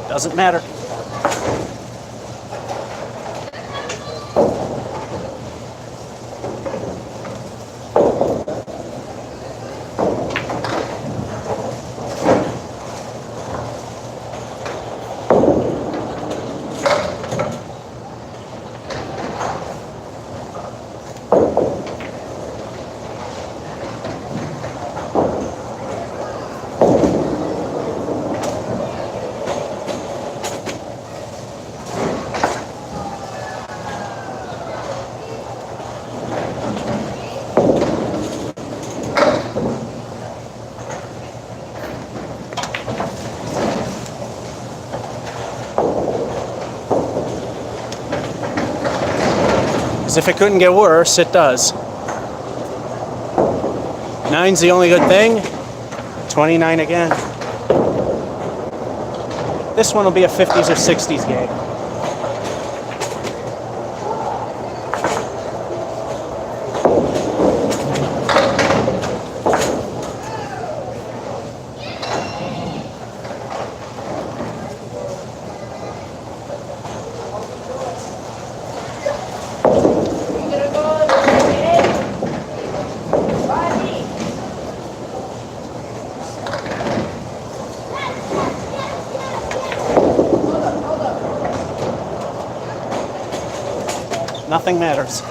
Doesn't matter. Because if it couldn't get worse, it does. 9's the only good thing. 29 again. This one will be a 50s or 60s game. Nothing matters.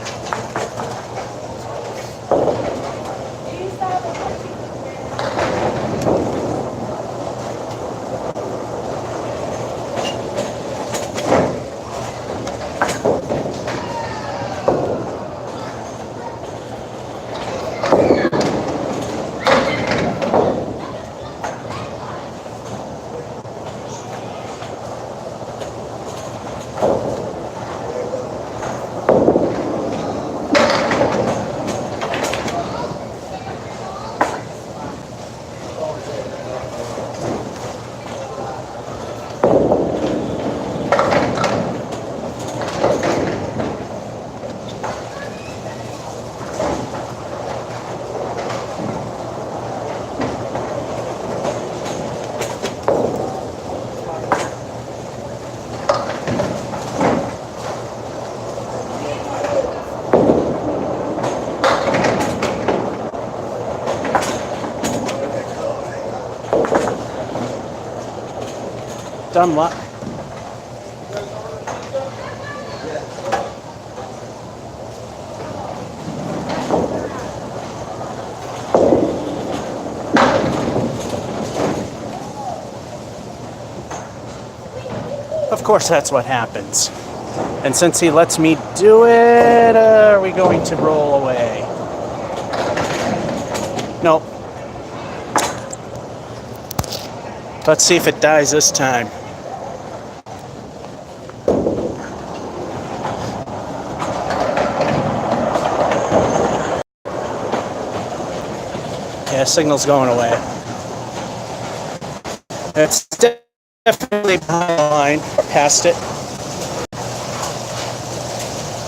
Done what? Of course, that's what happens. And since he lets me do it, are we going to roll away? Nope. Let's see if it dies this time. Yeah, signal's going away. It's definitely behind the line, or past it.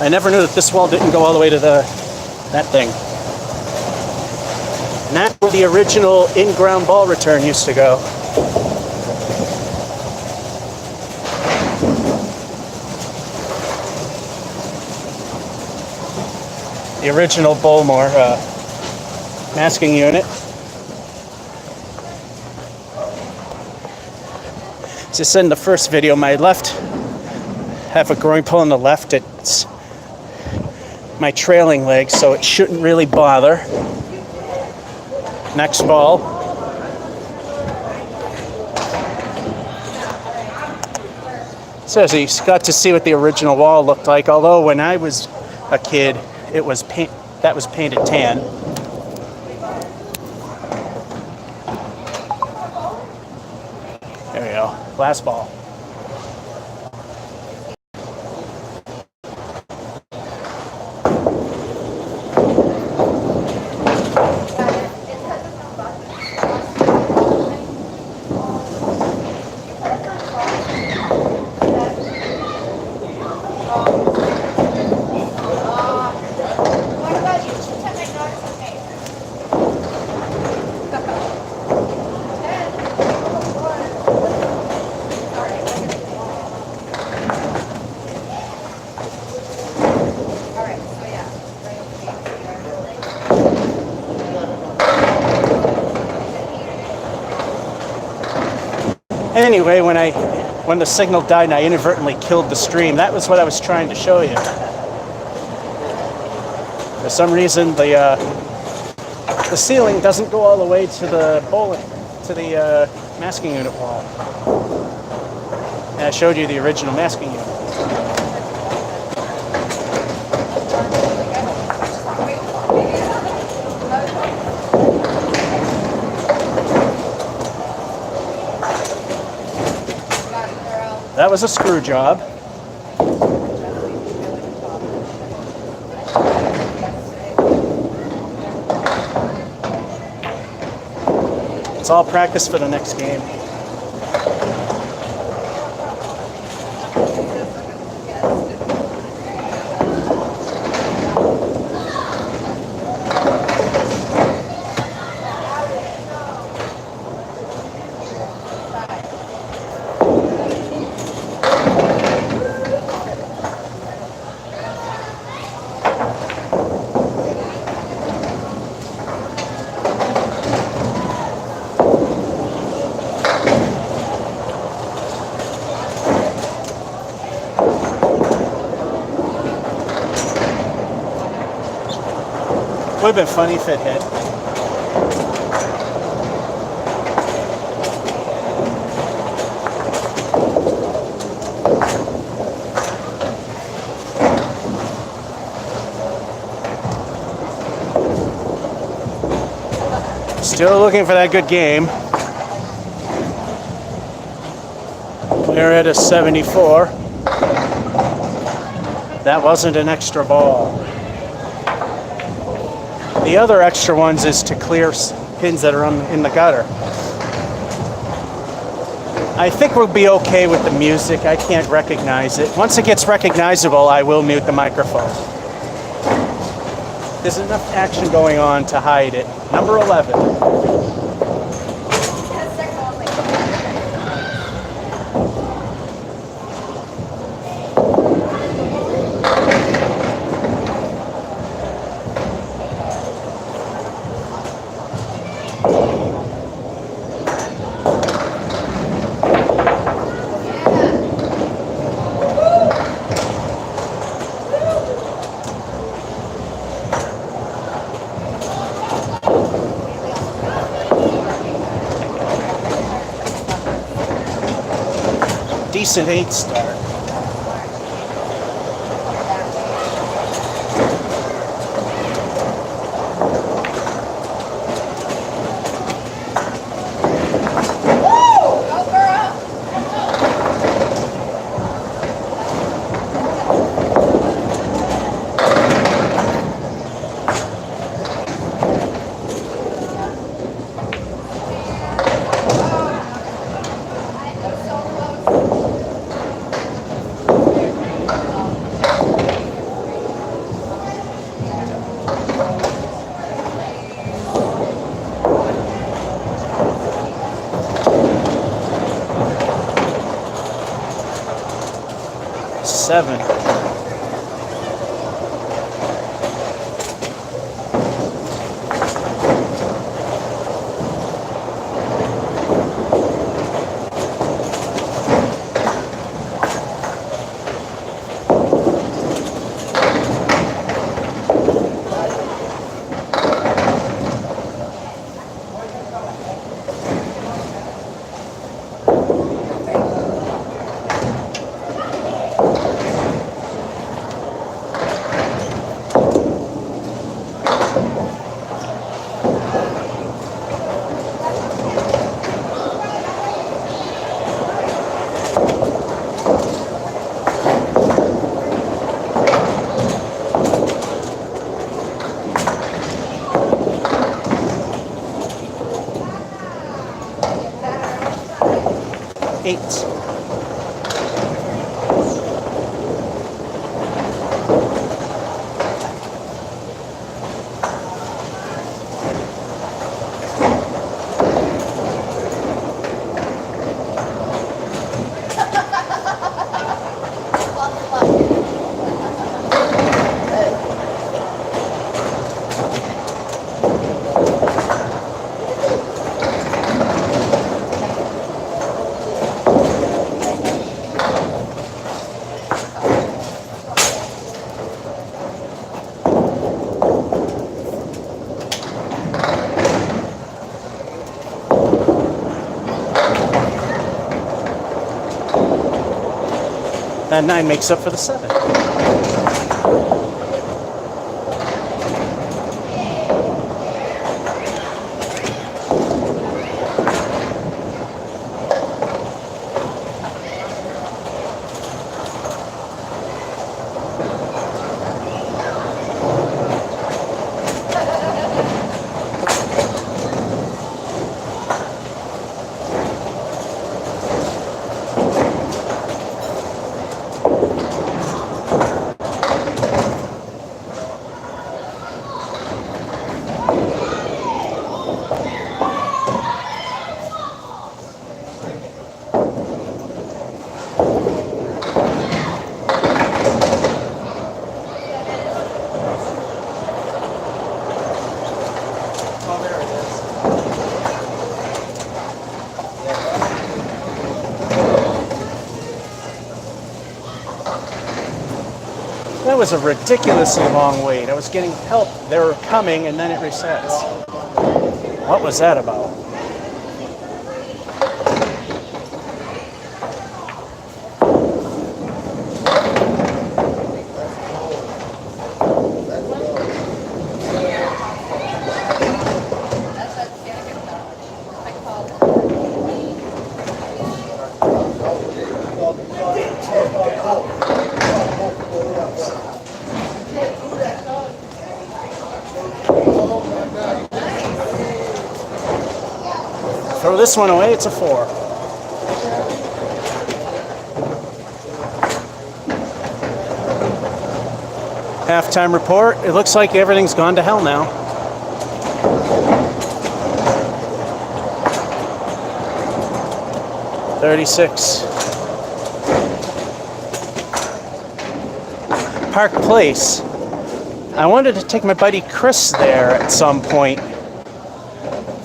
I never knew that this wall didn't go all the way to that thing. And that's where the original in-ground ball return used to go. The original Bowmore masking unit. As I said in the first video, my left have a groin pull on the left. It's my trailing leg, so it shouldn't really bother. Next ball. Says he got to see what the original wall looked like, although when I was a kid, it was that was painted tan. There we go. Last ball. Anyway, when the signal died and I inadvertently killed the stream, that was what I was trying to show you. For some reason, the ceiling doesn't go all the way to the masking unit wall. And I showed you the original masking unit. That was a screw job. It's all practice for the next game. Would have been funny if it hit. Still looking for that good game. We're at a 74. That wasn't an extra ball. The other extra ones is to clear pins that are in the gutter. I think we'll be okay with the music. I can't recognize it. Once it gets recognizable, I will mute the microphone. There's enough action going on to hide it. Number 11. Decent 8 start. Seven. 8. That 9 makes up for the 7. That was a ridiculously long wait. I was getting help. They were coming, and then it resets. What was that about? Throw this one away, it's a 4. Halftime report. It looks like everything's gone to hell now. $36. Park Place. I wanted to take my buddy Chris there at some point.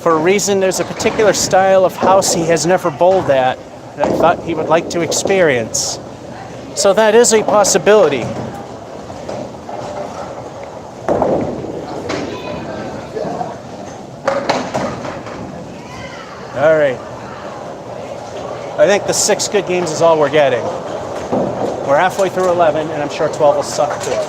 For a reason, there's a particular style of house he has never bowled at that I thought he would like to experience. So that is a possibility. All right. I think the 6 good games is all we're getting. We're halfway through 11, and I'm sure 12 will suck too.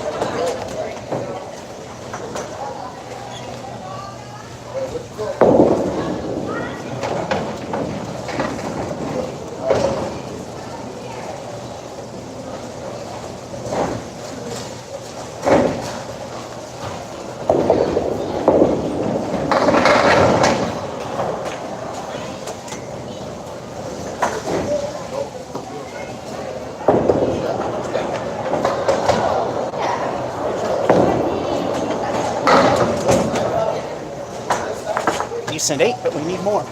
Decent 8, but we need more.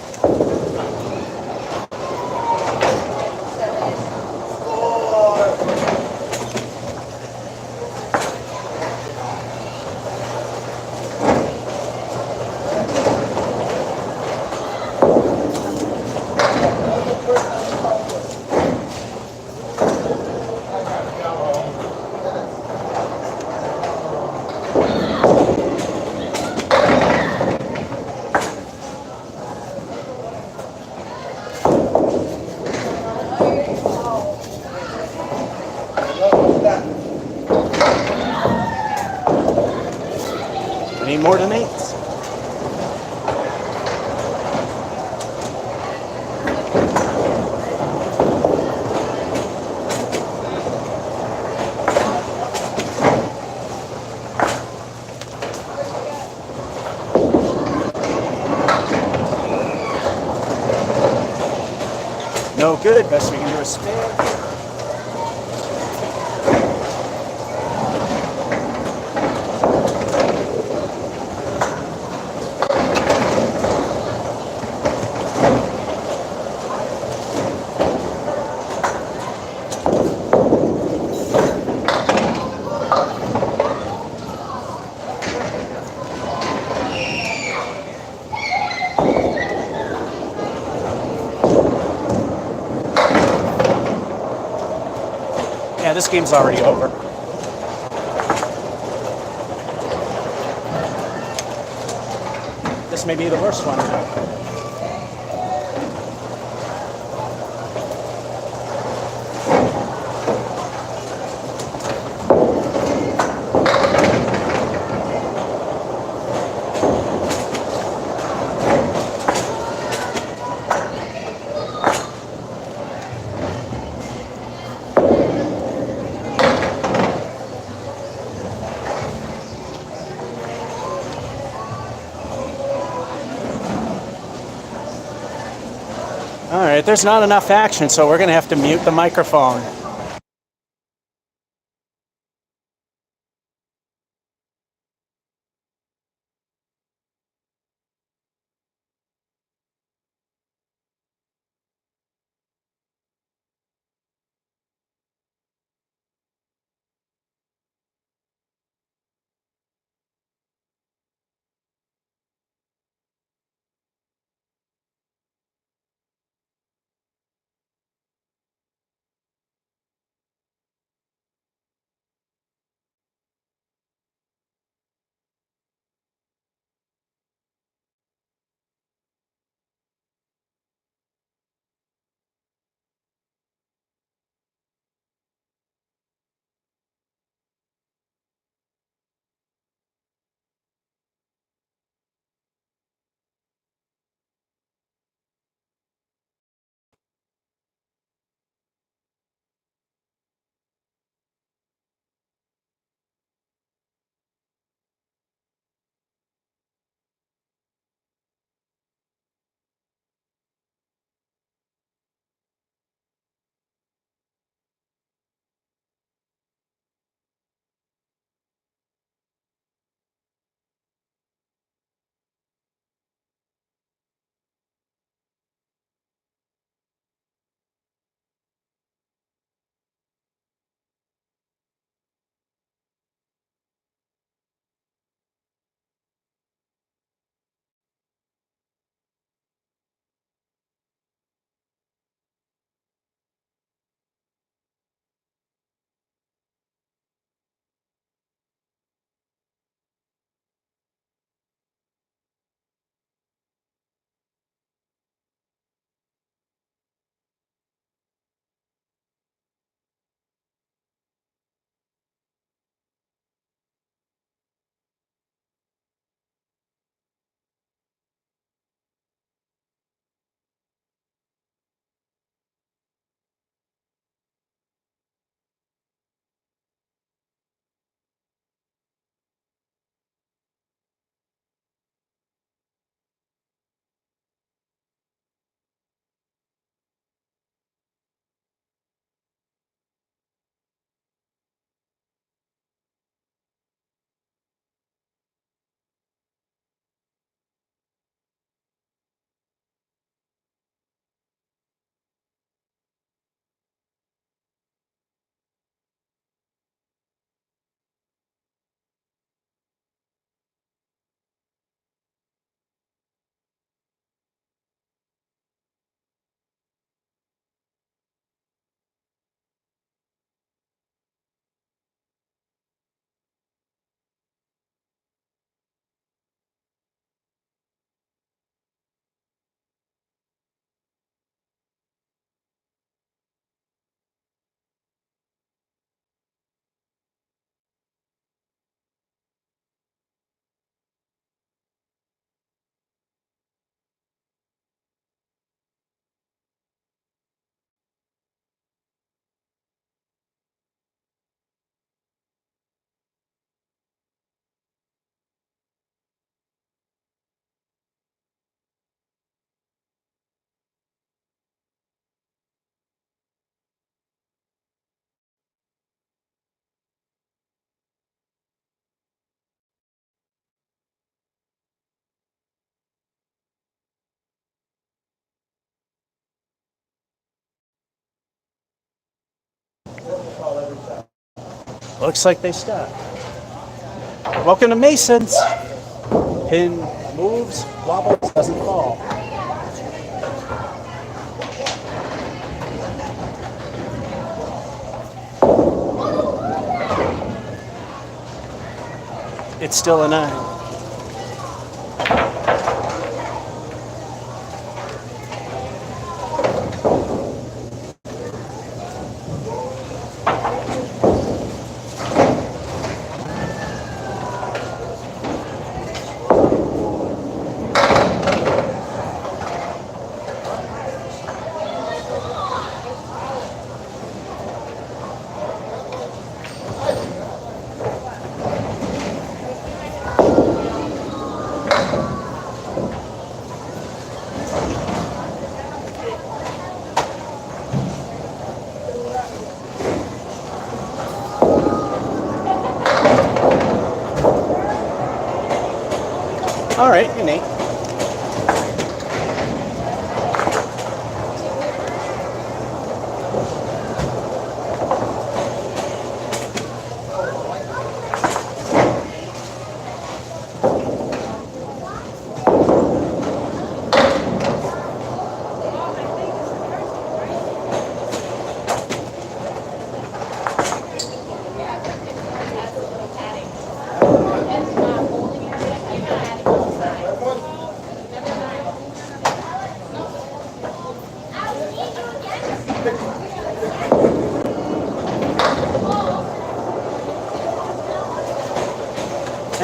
We need more than 8s. No good. Best we can do is spin. Yeah, this game's already over. This may be the worst one. All right, there's not enough action, so we're going to have to mute the microphone. Looks like they stopped. Welcome to Masons. Pin moves, wobbles, doesn't fall. It's still a 9. All right, you're Nate.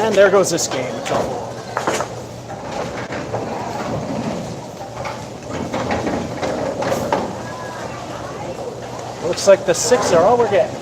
And there goes this game. Looks like the 6 are all we're getting.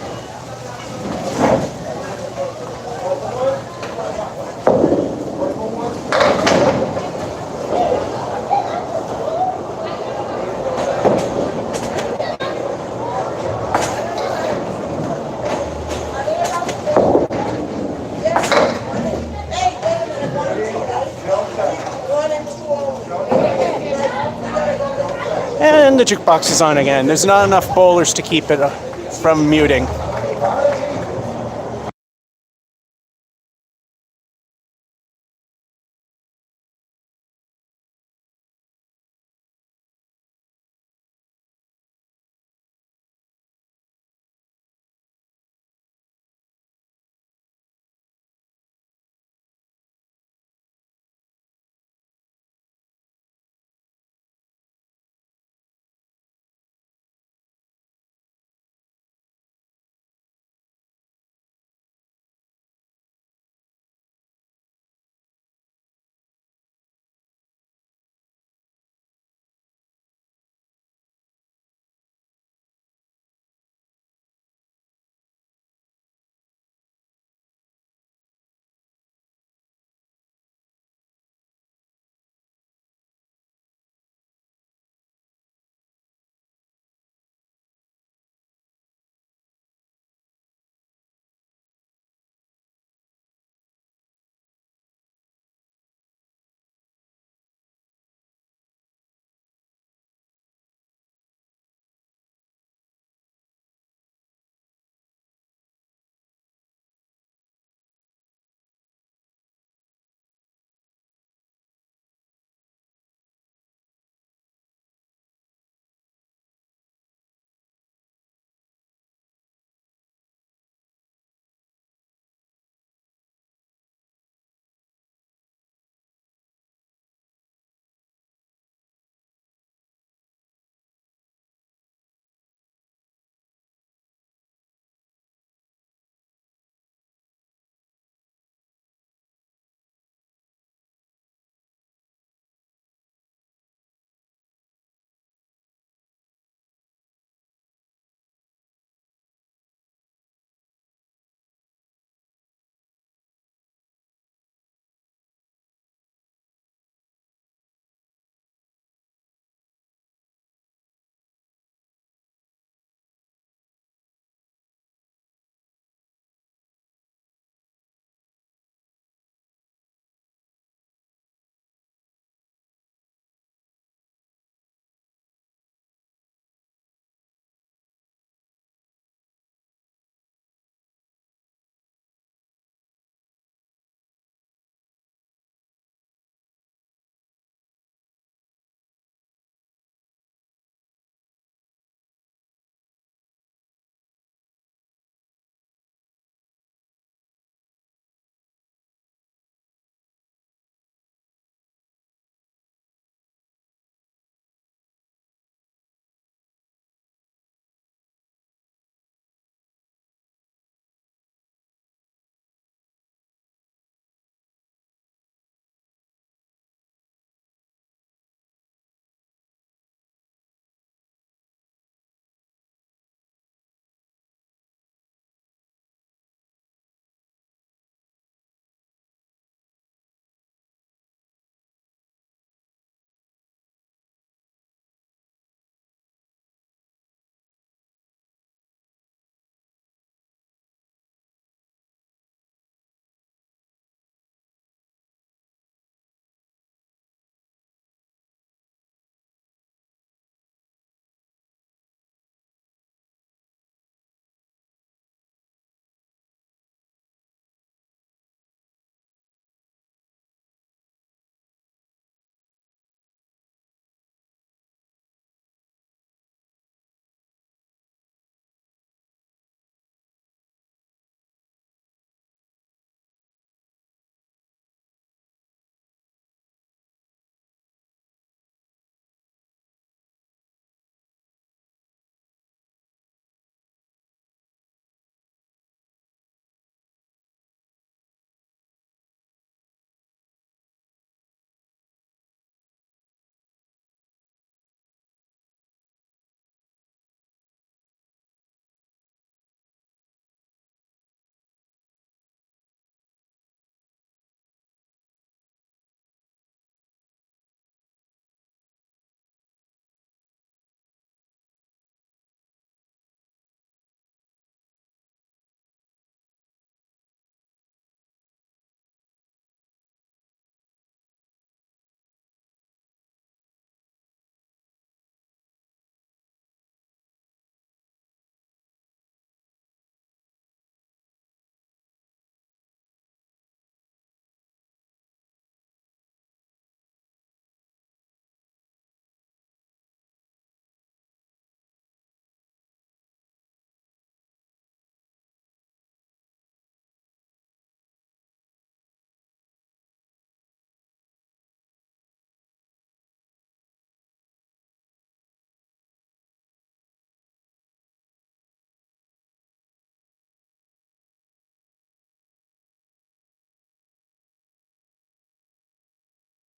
And the jukebox is on again. There's not enough bowlers to keep it from muting.